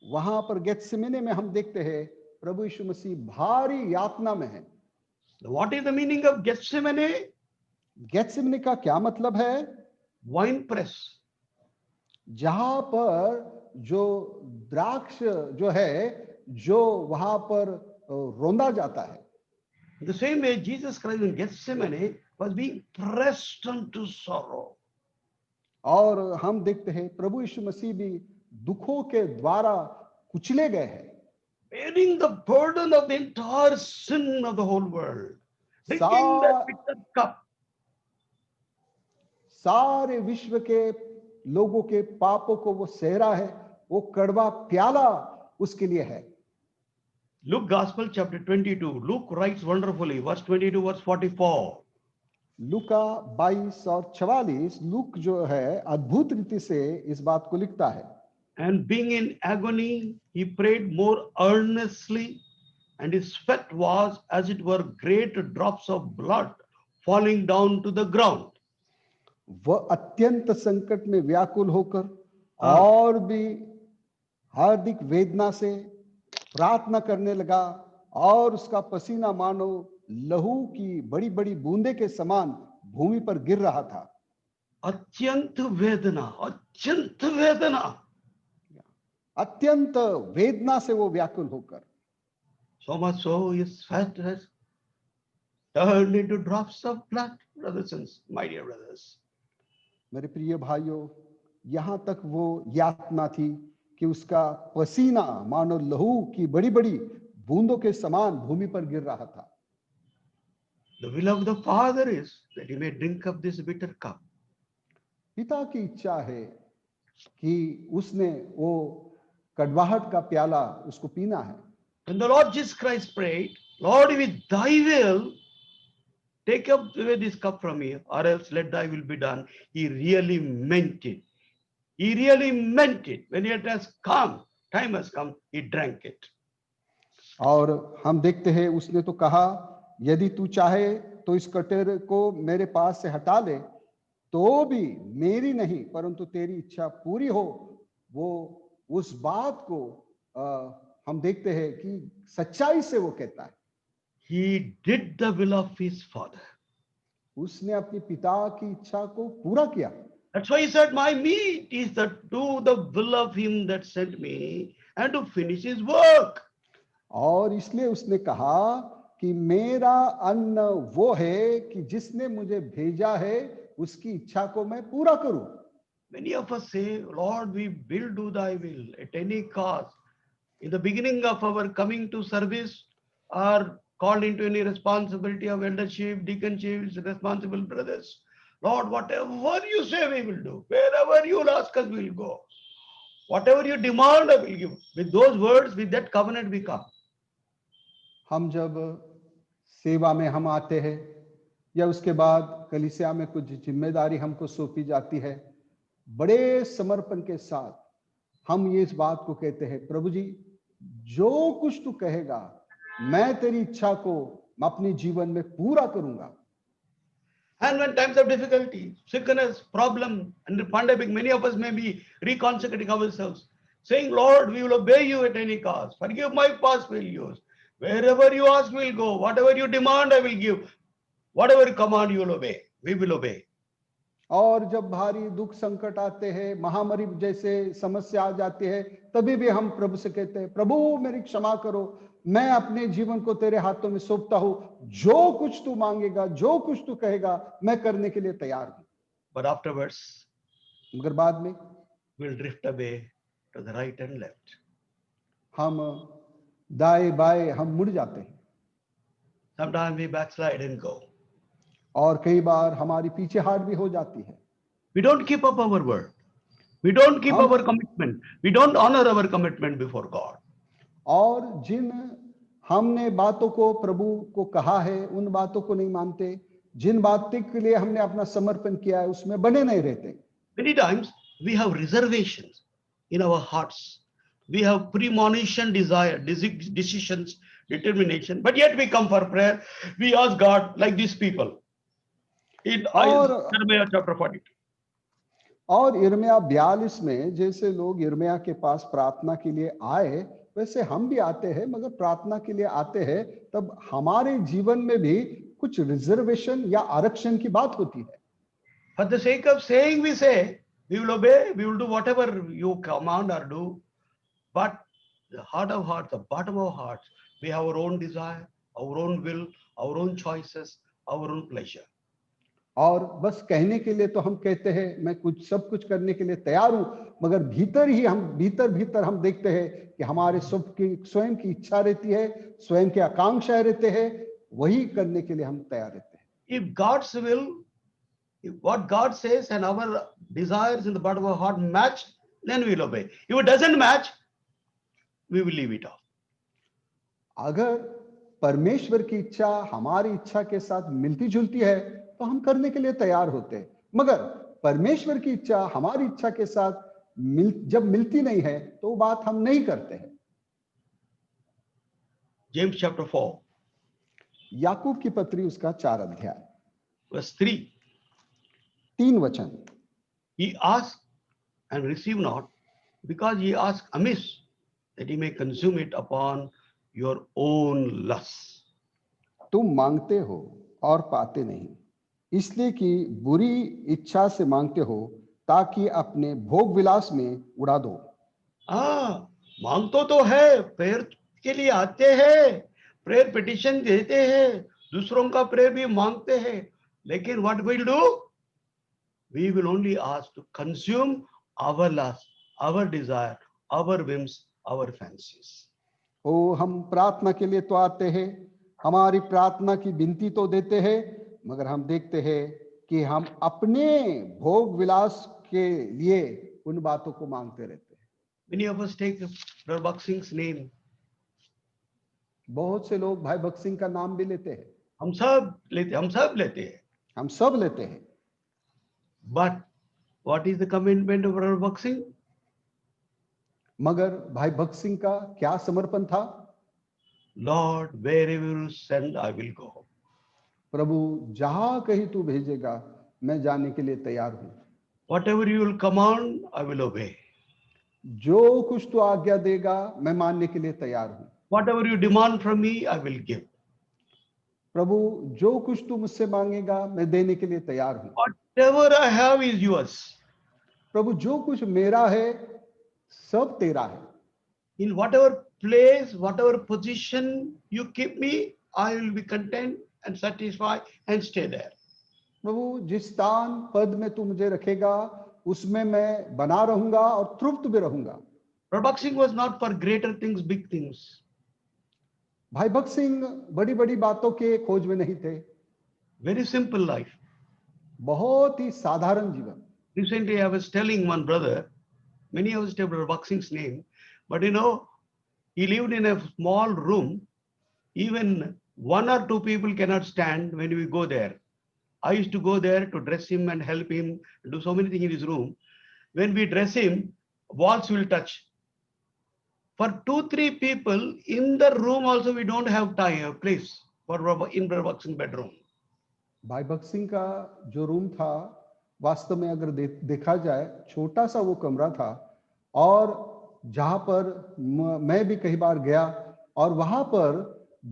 वहां पर गेत्सेमने में हम देखते हैं प्रभु यीशु मसीह भारी यातना में है। What is the meaning of Gethsemane? गेत्सेमने का क्या मतलब है? Wine press. जहां पर जो द्राक्ष जो है, जो वहां पर रोंदा जाता है। The same way Jesus Christ in Gethsemane was being pressed unto sorrow. और हम देखते हैं प्रभु यीशु मसीह भी दुखों के द्वारा कुचले गए हैं, Bearing the burden of the entire sin of the whole world. Drinking that bitter cup. सारे विश्व के लोगों के पापों को वो सह रहा है, वो कड़वा प्याला उसके लिए है। Luke Gospel chapter 22. Luke writes wonderfully, verse 22, verse 44. लूका 22 और 44, लूक जो है अद्भुत रीति से इस बात को लिखता है। And being in agony, he prayed more earnestly, and his sweat was as it were great drops of blood falling down to the ground. वह अत्यंत संकट में व्याकुल होकर और भी हार्दिक वेदना से प्रार्थना करने लगा, और उसका पसीना मानो लहू की बड़ी बड़ी बूंदे के समान भूमि पर गिर रहा था। अत्यंत वेदना, अत्यंत वेदना से वो व्याकुल होकर, so much so his sweat has turned into drops of blood, brothers and my dear brothers. मेरे प्रिय भाइयों, यहां तक वो यातना थी कि उसका पसीना मानो लहू की बड़ी बड़ी बूंदों के समान भूमि पर गिर रहा था। The will of the Father is that he may drink of this bitter cup. पिता की इच्छा है कि उसने वो कड़वाहट का प्याला उसको पीना है। When the Lord Jesus Christ prayed, Lord, if thy will, take up away this cup from me, or else let thy will be done. He really meant it. He really meant it. When it has come, time has come, he drank it. और हम देखते हैं उसने तो कहा यदि तू चाहे तो इस कटोरे को मेरे पास से हटा ले, तो भी मेरी नहीं परंतु तेरी इच्छा पूरी हो। वो उस बात को हम देखते हैं कि सच्चाई से वो कहता है। He did the will of his Father. उसने अपने पिता की इच्छा को पूरा किया। That's why he said, my meat is to do the will of him that sent me and to finish his work. और इसलिए उसने कहा कि मेरा अन्न वो है कि जिसने मुझे भेजा है उसकी इच्छा को मैं पूरा करूं। Many of us say, Lord, we will do thy will at any cost. In the beginning of our coming to service or called into any responsibility of eldership, deaconship, responsible brothers, Lord, whatever you say we will do. Wherever you ask us, we will go. Whatever you demand, I will give. With those words, with that covenant we come. हम जब सेवा में हम आते हैं या उसके बाद कलीसिया में कुछ जिम्मेदारी हमको सौंपी जाती है, बड़े समर्पण के साथ हम ये इस बात को कहते हैं, प्रभु जी जो कुछ तू कहेगा मैं तेरी इच्छा को अपने जीवन में पूरा करूंगा। And when times of difficulty, sickness, problem, and the pandemic, many of us may be reconsecrating ourselves, saying, Lord, we will obey you at any cost. Forgive my past failures. Wherever you ask, we'll go. Whatever you demand, I will give. Whatever you command, you will obey. We will obey. और जब भारी दुख संकट आते हैं, महामारी जैसे समस्या आ जाती है, तभी भी हम प्रभु से कहते हैं, प्रभु मेरी क्षमा करो, मैं अपने जीवन को तेरे हाथों में सौंपता हूं, जो कुछ तू मांगेगा, जो कुछ तू कहेगा, मैं करने के लिए तैयार हूं। But afterwards, मगर बाद में we'll drift away to the right and left. हम दाएं बाएं हम मुड़ जाते हैं। Sometimes we backslide and go. और कई बार हमारी पीछे हाट भी हो जाती है। We don't keep up our word. We don't keep हम- our commitment. We don't honor our commitment before God. और जिन हमने बातों को प्रभु को कहा है उन बातों को नहीं मानते, जिन बातों के लिए हमने अपना समर्पण किया है उसमें बने नहीं रहते। Many times we have reservations in our hearts. We have premonition desire, decisions, determination, but yet we come for prayer. We ask God like these people in Jeremiah chapter 42. और यिर्मयाह 42 में जैसे लोग यिर्मयाह के पास प्रार्थना के लिए आए, वैसे हम भी आते हैं, मगर प्रार्थना के लिए आते हैं तब हमारे जीवन में भी कुछ रिजर्वेशन या आरक्षण की बात होती है। For the sake of saying, we say, we will obey, we will do whatever you command or do. But the heart of hearts, the bottom of hearts, we have our own desire, our own will, our own choices, our own pleasure. और बस कहने के लिए तो हम कहते हैं मैं कुछ सब कुछ करने के लिए तैयार हूं, मगर भीतर हम देखते हैं कि हमारे स्वयं की इच्छा रहती है, स्वयं की आकांक्षा रहते हैं, वही करने के लिए हम तैयार रहते हैं। If God's will, if what God says and our desires in the bottom of our heart match, then we'll obey. If it doesn't match, we will leave it off. अगर परमेश्वर की इच्छा हमारी इच्छा के साथ मिलती जुलती है तो हम करने के लिए तैयार होते हैं, मगर परमेश्वर की इच्छा हमारी इच्छा के साथ जब मिलती नहीं है तो वो बात हम नहीं करते हैं। James chapter 4, याकूब की पत्री उसका 4 अध्याय verse 3. 3 वचन। He asked and received not, because ye ask amiss, that he may consume it upon your own lusts. तुम मांगते हो और पाते नहीं, इसलिए कि बुरी इच्छा से मांगते हो ताकि अपने भोग विलास में उड़ा दो। मांगतो तो है, प्रेयर के लिए आते हैं, प्रेयर पिटिशन देते हैं, दूसरों का प्रेयर भी मांगते हैं, लेकिन what will do? We will only ask to consume our lust, our desire, our whims, our fancies. ओ हम प्रार्थना के लिए तो आते हैं, हमारी प्रार्थना की विनती तो देते हैं, मगर हम देखते हैं कि हम अपने भोग विलास के लिए उन बातों को मांगते रहते हैं। Many of us take Brother Bhakt Singh's name. बहुत से लोग भाई भक्त सिंह का नाम भी लेते हैं, हम सब लेते हैं. हम सब लेते हैं, But what is the commitment of Brother Bhakt Singh? मगर भाई भक्त सिंह का क्या समर्पण था? Lord, wherever you send, I will go. प्रभु जहां कहीं तू भेजेगा मैं जाने के लिए तैयार हूं। Whatever you will command, I will obey. जो कुछ तू आज्ञा देगा मैं मानने के लिए तैयार हूं। Whatever you demand from me, I will give. प्रभु जो कुछ तू मुझसे मांगेगा मैं देने के लिए तैयार हूं। Whatever I have is yours. प्रभु जो कुछ मेरा है सब तेरा है। In whatever place, whatever position you keep me, I will be content and satisfied and stay there. प्रभु जिस स्थान पद में तू मुझे रखेगा उसमें मैं बना रहूंगा और तृप्त भी रहूंगा। Brother Bhakt Singh was not for greater things, big things. भाई भक्त सिंह बड़ी बड़ी बातों के खोज में नहीं थे, Very simple life. बहुत ही साधारण जीवन। Recently, I was telling one brother, many of us take Brother Bhakt Singh's name, but he lived in a small room. Even one or two people cannot stand when we go there. I used to go there to dress him and help him do so many things in his room. When we dress him, walls will touch. For 2-3 people in the room also, we don't have time, place for in Brother Bhakt Singh bedroom. भाई भक्त सिंह का जो room था वास्तव में अगर देखा जाए छोटा सा वो कमरा था, और जहां पर मैं भी कई बार गया और वहां पर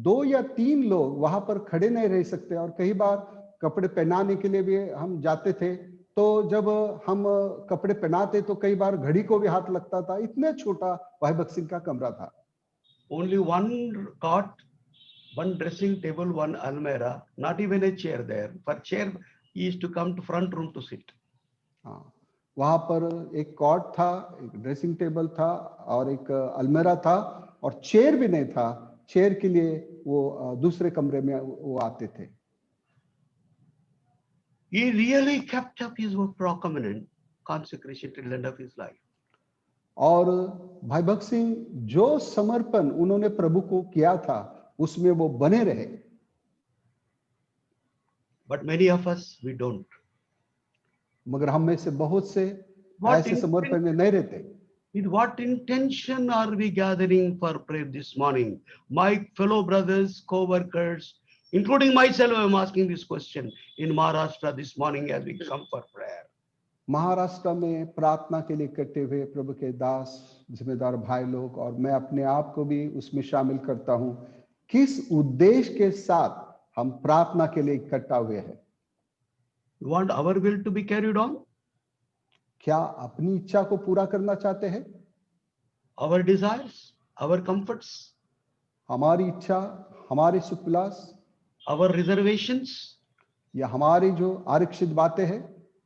2 या 3 लोग वहां पर खड़े नहीं रह सकते, और कई बार कपड़े पहनाने के लिए भी हम जाते थे, तो जब हम कपड़े पहनाते तो कई बार घड़ी को भी हाथ लगता था। इतने छोटा भाई भक्त सिंह का कमरा था। Only one cot, one dressing table, one almirah, not even a chair there. For chair, he used to come to front room to sit. हाँ, वहां पर एक कॉट था, एक ड्रेसिंग टेबल था और एक अलमेरा था, और चेयर भी नहीं था। चेयर के लिए वो दूसरे कमरे में वो आते थे। He really kept up his prominent consecration till the end of his life. और भाई भक्त सिंह जो समर्पण उन्होंने प्रभु को किया था उसमें वो बने रहे। But many of us, we don't. मगर हम में से बहुत से What ऐसे समर्पण में नहीं रहते। With what intention are we gathering for prayer this morning? My fellow brothers, co-workers, including myself, I am asking this question in Maharashtra this morning as we come for prayer. Maharashtra में प्रार्थना के लिए इकट्ठे हुए प्रभु के दास, जिम्मेदार भाई लोग, और मैं अपने आप को भी उसमें शामिल करता हूं, किस उद्देश्य के साथ हम प्रार्थना के लिए इकट्ठा हुए हैं? You want our will to be carried on? क्या अपनी इच्छा को पूरा करना चाहते हैं? Our desires, our comforts, हमारी इच्छा, हमारे सुख विलास, our reservations? या हमारी जो आरक्षित बातें हैं?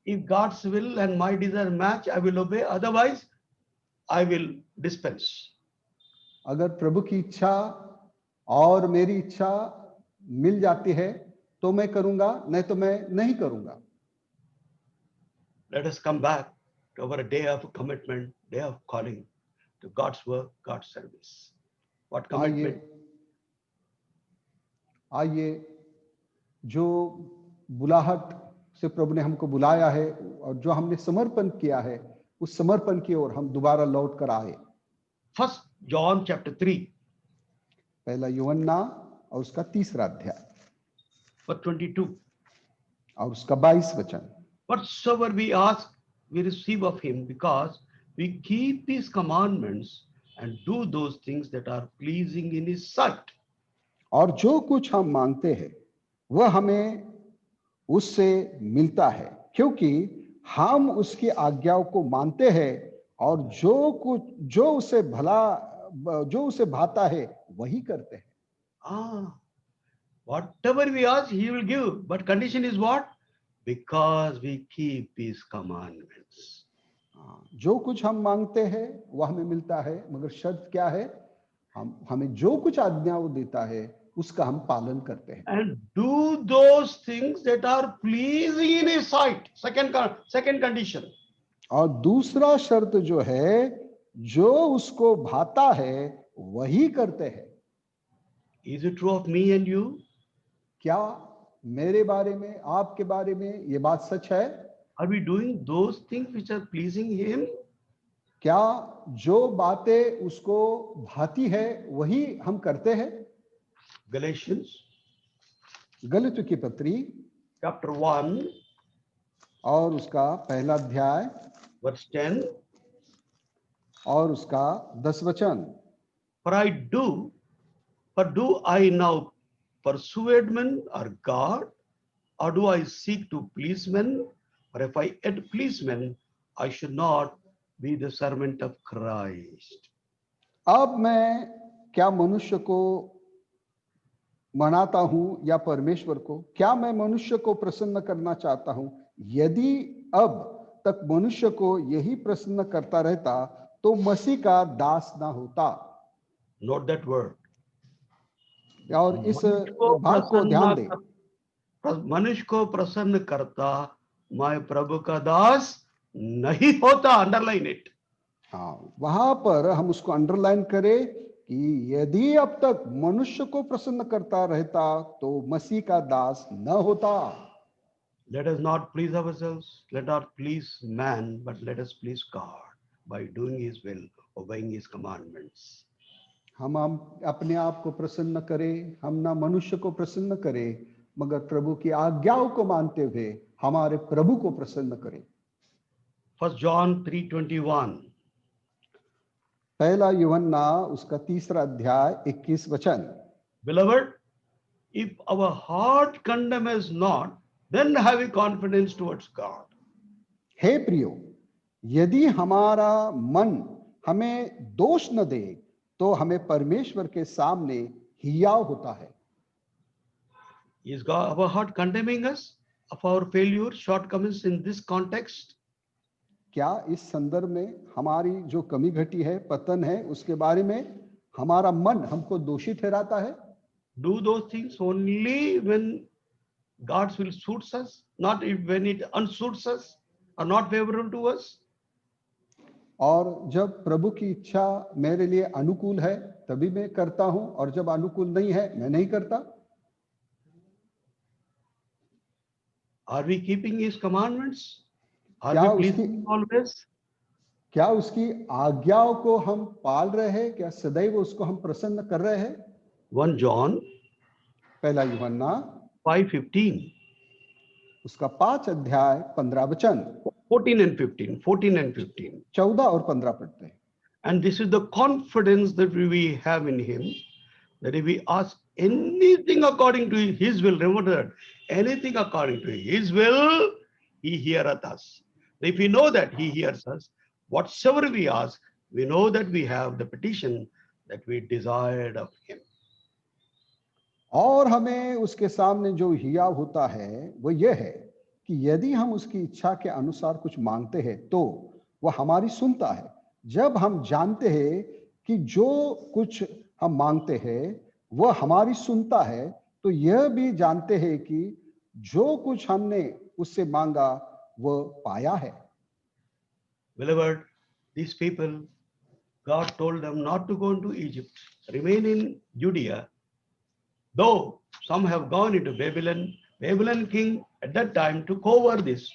If God's will and my desire match, I will obey. Otherwise, I will dispense. अगर प्रभु की इच्छा और मेरी इच्छा मिल जाती है तो मैं करूंगा, नहीं तो मैं नहीं करूंगा। Let us come back to our day of commitment, day of calling to God's work, God's service. What commitment? आइए जो बुलाहट से प्रभु ने हमको बुलाया है और जो हमने समर्पण किया है, उस समर्पण की ओर हम दोबारा लौट कर आए। 1 John chapter 3. पहला यूहन्ना और उसका 3रा अध्याय Verse 22. और उसका 22 वचन। Whatsoever we ask, we receive of him, because we keep his commandments and do those things that are pleasing in his sight. और जो कुछ हम मांगते हैं वह हमें उससे मिलता है, क्योंकि हम उसकी आज्ञाओं को मानते हैं और जो उसे भाता है वही करते हैं। Whatever we ask, he will give. But condition is what? Because we keep his commandments. जो कुछ हम मांगते हैं वह हमें मिलता है, मगर शर्त क्या है? हमें जो कुछ आज्ञा वो देता है उसका हम पालन करते हैं and do those things that are pleasing in his sight. Second condition. और दूसरा शर्त जो है, जो उसको भाता है वही करते हैं। Is it true of me and you? क्या मेरे बारे में, आपके बारे में ये बात सच है? Are we doing those things which are pleasing him? क्या जो बातें उसको भाती है वही हम करते हैं? Galatians गलतियों की पत्री chapter 1 और उसका पहला अध्याय verse 10. और उसका 10 वचन। For do I now persuade men or God, or do I seek to please men? Or if I yet please men, I should not be the servant of Christ. अब मैं क्या मनुष्य को मनाता हूं या परमेश्वर को? क्या मैं मनुष्य को प्रसन्न करना चाहता हूं? यदि अब तक मनुष्य को यही प्रसन्न करता रहता तो मसीह का दास ना होता। Note that word. और इस भाग को ध्यान दें। मनुष्य को प्रसन्न करता मैं प्रभु का दास नहीं होता। Underline it. हाँ, वहां पर हम उसको अंडरलाइन करें कि यदि अब तक मनुष्य को प्रसन्न करता रहता तो मसीह का दास न होता। Let us not please ourselves, let not please man, but let us please God by doing his will, obeying his commandments. हम अपने आप को प्रसन्न करें, हम ना मनुष्य को प्रसन्न करें, मगर प्रभु की आज्ञाओं को मानते हुए हमारे प्रभु को प्रसन्न करें। 1 John 3:21. पहला यूहन्ना उसका तीसरा अध्याय 21 वचन। Beloved, if our heart condemn us not, then have we confidence towards God. हे प्रियो, यदि हमारा मन हमें दोष न दे तो हमें परमेश्वर के सामने हियाव होता है। Is God, our heart condemning us of our failure, shortcomings in this context? क्या इस संदर्भ में हमारी जो कमी घटी है, पतन है, उसके बारे में हमारा मन हमको दोषी ठहराता है? Do those things only when God's will suits us, not when it unsuits us or not favorable to us. और जब प्रभु की इच्छा मेरे लिए अनुकूल है तभी मैं करता हूं, और जब अनुकूल नहीं है मैं नहीं करता। Are we keeping his commandments? Are क्या we pleasing him always? क्या उसकी आज्ञाओं को हम पाल रहे हैं? क्या सदैव उसको हम प्रसन्न कर रहे हैं? 1 John पहला यूहन्ना 5:15. उसका 5 अध्याय 15 वचन। 14 and 15. 14 and 15. 14 और 15 पढ़ते हैं। And this is the confidence that we have in him, that if we ask anything according to his will, remember that, anything according to his will, he heareth us. If we know that he hears us, whatsoever we ask, we know that we have the petition that we desired of him. और हमें उसके सामने जो हियाव होता है वो ये है कि यदि हम उसकी इच्छा के अनुसार कुछ मांगते हैं तो वह हमारी सुनता है। जब हम जानते हैं कि जो कुछ हम मांगते हैं वह हमारी सुनता है, तो यह भी जानते हैं कि जो कुछ हमने उससे मांगा वह पाया है। Beloved, these people, God told them not to go into Egypt, remain in Judea. Though some have gone into Babylon, Babylon king at that time took over this.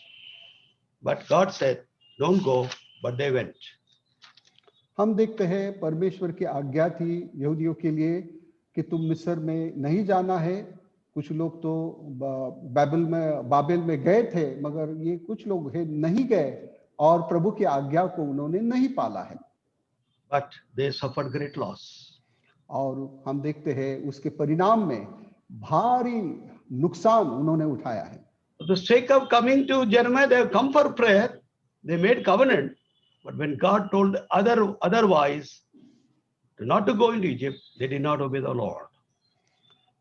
But God said, don't go, but they went. हम देखते हैं परमेश्वर की आज्ञा थी यहूदियों के लिए कि तुम मिस्र में नहीं जाना है। कुछ लोग तो बाबेल में गए थे, मगर ये कुछ लोग नहीं गए और प्रभु की आज्ञा को उन्होंने नहीं पाला है। But they suffered great loss. और हम देखते हैं उसके परिणाम में भारी नुकसान उन्होंने उठाया है। For the sake of coming to Jeremiah, they have come for prayer. They made covenant. But when God told otherwise, not to go into Egypt, they did not obey the Lord.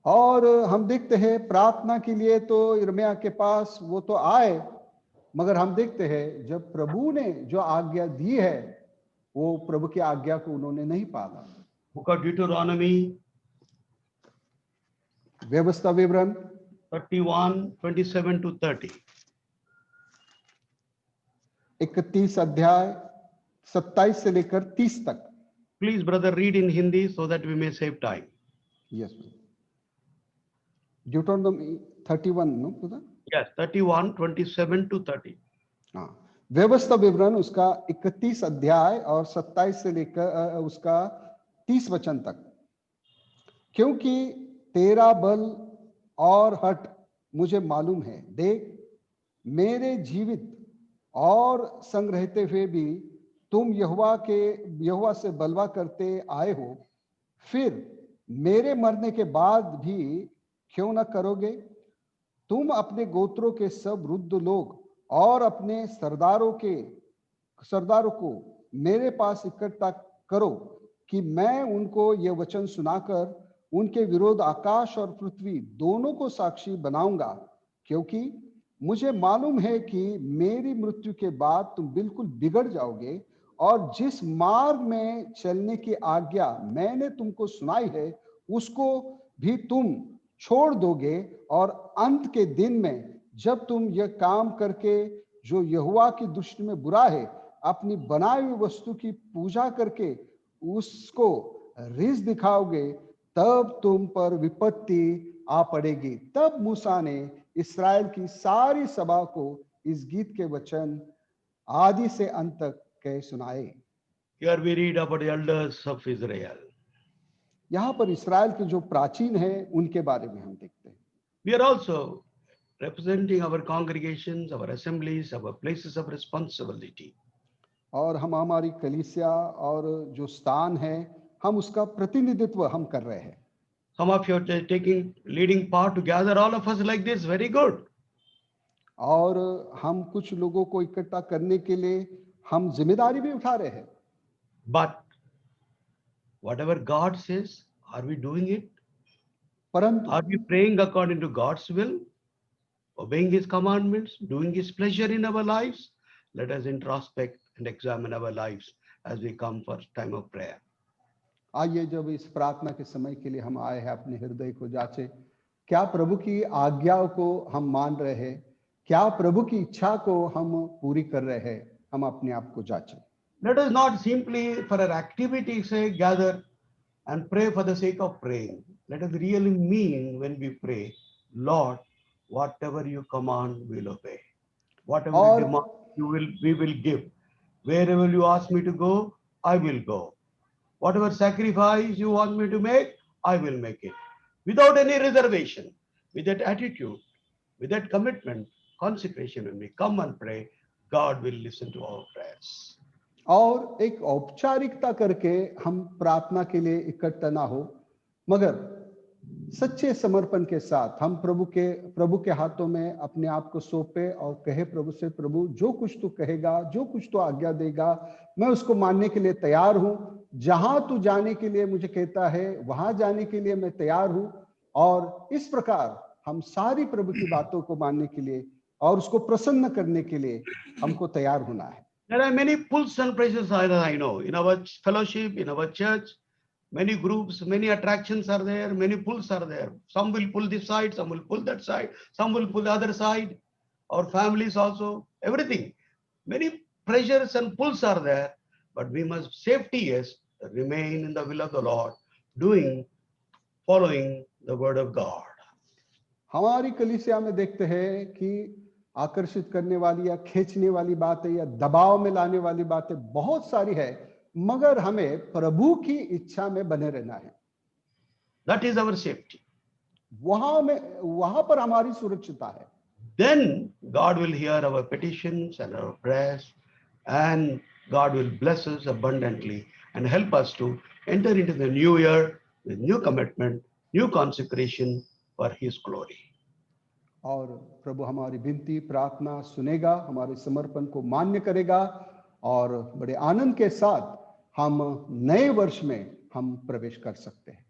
और हम देखते हैं प्रार्थना के लिए तो यिर्मयाह के पास वो तो आए, मगर हम देखते हैं जब प्रभु ने जो आज्ञा दी है वो प्रभु की आज्ञा को उन्होंने नहीं पाला। Book of Deuteronomy व्यवस्था विवरण 31:27 to 30. 31 अध्याय 27 से लेकर 30 तक। Please, brother, read in Hindi so that we may save time. Yes, Deuteronomy 31 no पुदा? Yes, 31:27 to 30. हाँ, व्यवस्था विवरण उसका 31 अध्याय और 27 से लेकर उसका 30 वचन तक। क्योंकि तेरा बल और हठ मुझे मालूम है, देख मेरे जीवित और संग रहते हुए भी तुम यहोवा से बलवा करते आए हो, फिर मेरे मरने के बाद भी क्यों न करोगे? तुम अपने गोत्रों के सब वृद्ध लोग और अपने सरदारों को मेरे पास इकट्ठा करो कि मैं उनको यह वचन सुनाकर उनके विरोध आकाश और पृथ्वी दोनों को साक्षी बनाऊंगा, क्योंकि मुझे मालूम है कि मेरी मृत्यु के बाद तुम बिल्कुल बिगड़ जाओगे और जिस मार्ग में चलने की आज्ञा मैंने तुमको सुनाई है उसको भी तुम छोड़ दोगे, और अंत के दिन में जब तुम यह काम करके जो यहोवा की दृष्टि में बुरा है, अपनी बनाई हुई वस्तु की पूजा करके उसको रिस दिखाओगे, तब तुम पर विपत्ति आ पड़ेगी। तब मूसा ने इस्राएल की सारी सभा को इस गीत के वचन आदि से अंत तक कह सुनाए। Here we read about the elders of Israel. यहाँ पर इस्राएल के जो प्राचीन है उनके बारे में हम देखते हैं। We are also representing our congregations, our assemblies, our places of responsibility. और हम हमारी कलीसिया और जो स्थान है हम उसका प्रतिनिधित्व हम कर रहे हैं। Some of you are taking leading part to gather all of us like this. Very good. और हम कुछ लोगों को इकट्ठा करने के लिए हम जिम्मेदारी भी उठा रहे हैं। But whatever God says, are we doing it? परंतु Are we praying according to God's will? Obeying His commandments? Doing His pleasure in our lives? Let us introspect and examine our lives as we come for time of prayer. आइए जब इस प्रार्थना के समय के लिए हम आए हैं अपने हृदय को जांचें, क्या प्रभु की आज्ञाओं को हम मान रहे हैं? क्या प्रभु की इच्छा को हम पूरी कर रहे हैं? हम अपने आप को जांचें। Let us not simply for our activity's sake gather and pray for the sake of praying. Let us really mean when we pray, Lord, whatever you command, we'll obey. Whatever you demand, we will give. Wherever you ask me to go, I will go. Whatever sacrifice you want me to make, I will make it. Without any reservation, with that attitude, with that commitment, consecration, when we come and pray, God will listen to our prayers. और एक औपचारिकता करके हम प्रार्थना के लिए इकट्ठा ना हो, मगर सच्चे समर्पण के साथ हम प्रभु के हाथों में अपने आप को सौंपे और कहे प्रभु से, प्रभु जो कुछ तू कहेगा, जो कुछ तू आज्ञा देगा, मैं उसको मानने के लिए तैयार हूं। जहां तू जाने के लिए मुझे कहता है वहां जाने के लिए मैं तैयार हूं। और इस प्रकार हम सारी प्रभु की बातों को मानने के लिए और उसको प्रसन्न करने के लिए हमको तैयार होना है। There are many pulls and pressures I know in our fellowship, in our church. Many groups, many attractions are there, many pulls are there. Some will pull this side, some will pull that side, some will pull the other side. Our families also, everything. Many pressures and pulls are there, but we must safety is remain in the will of the Lord, following the word of God. हमारी कलीसिया में देखते हैं कि आकर्षित करने वाली या खींचने वाली बातें या दबाव में लाने वाली बातें बहुत सारी है, मगर हमें प्रभु की इच्छा में बने रहना है। That is our safety. वहां पर हमारी सुरक्षितता है। Then God will hear our petitions and our prayers, and God will bless us abundantly and help us to enter into the new year with new commitment, new consecration for His glory. और प्रभु हमारी विनती प्रार्थना सुनेगा, हमारे समर्पण को मान्य करेगा और बड़े आनंद के साथ हम नए वर्ष में हम प्रवेश कर सकते हैं।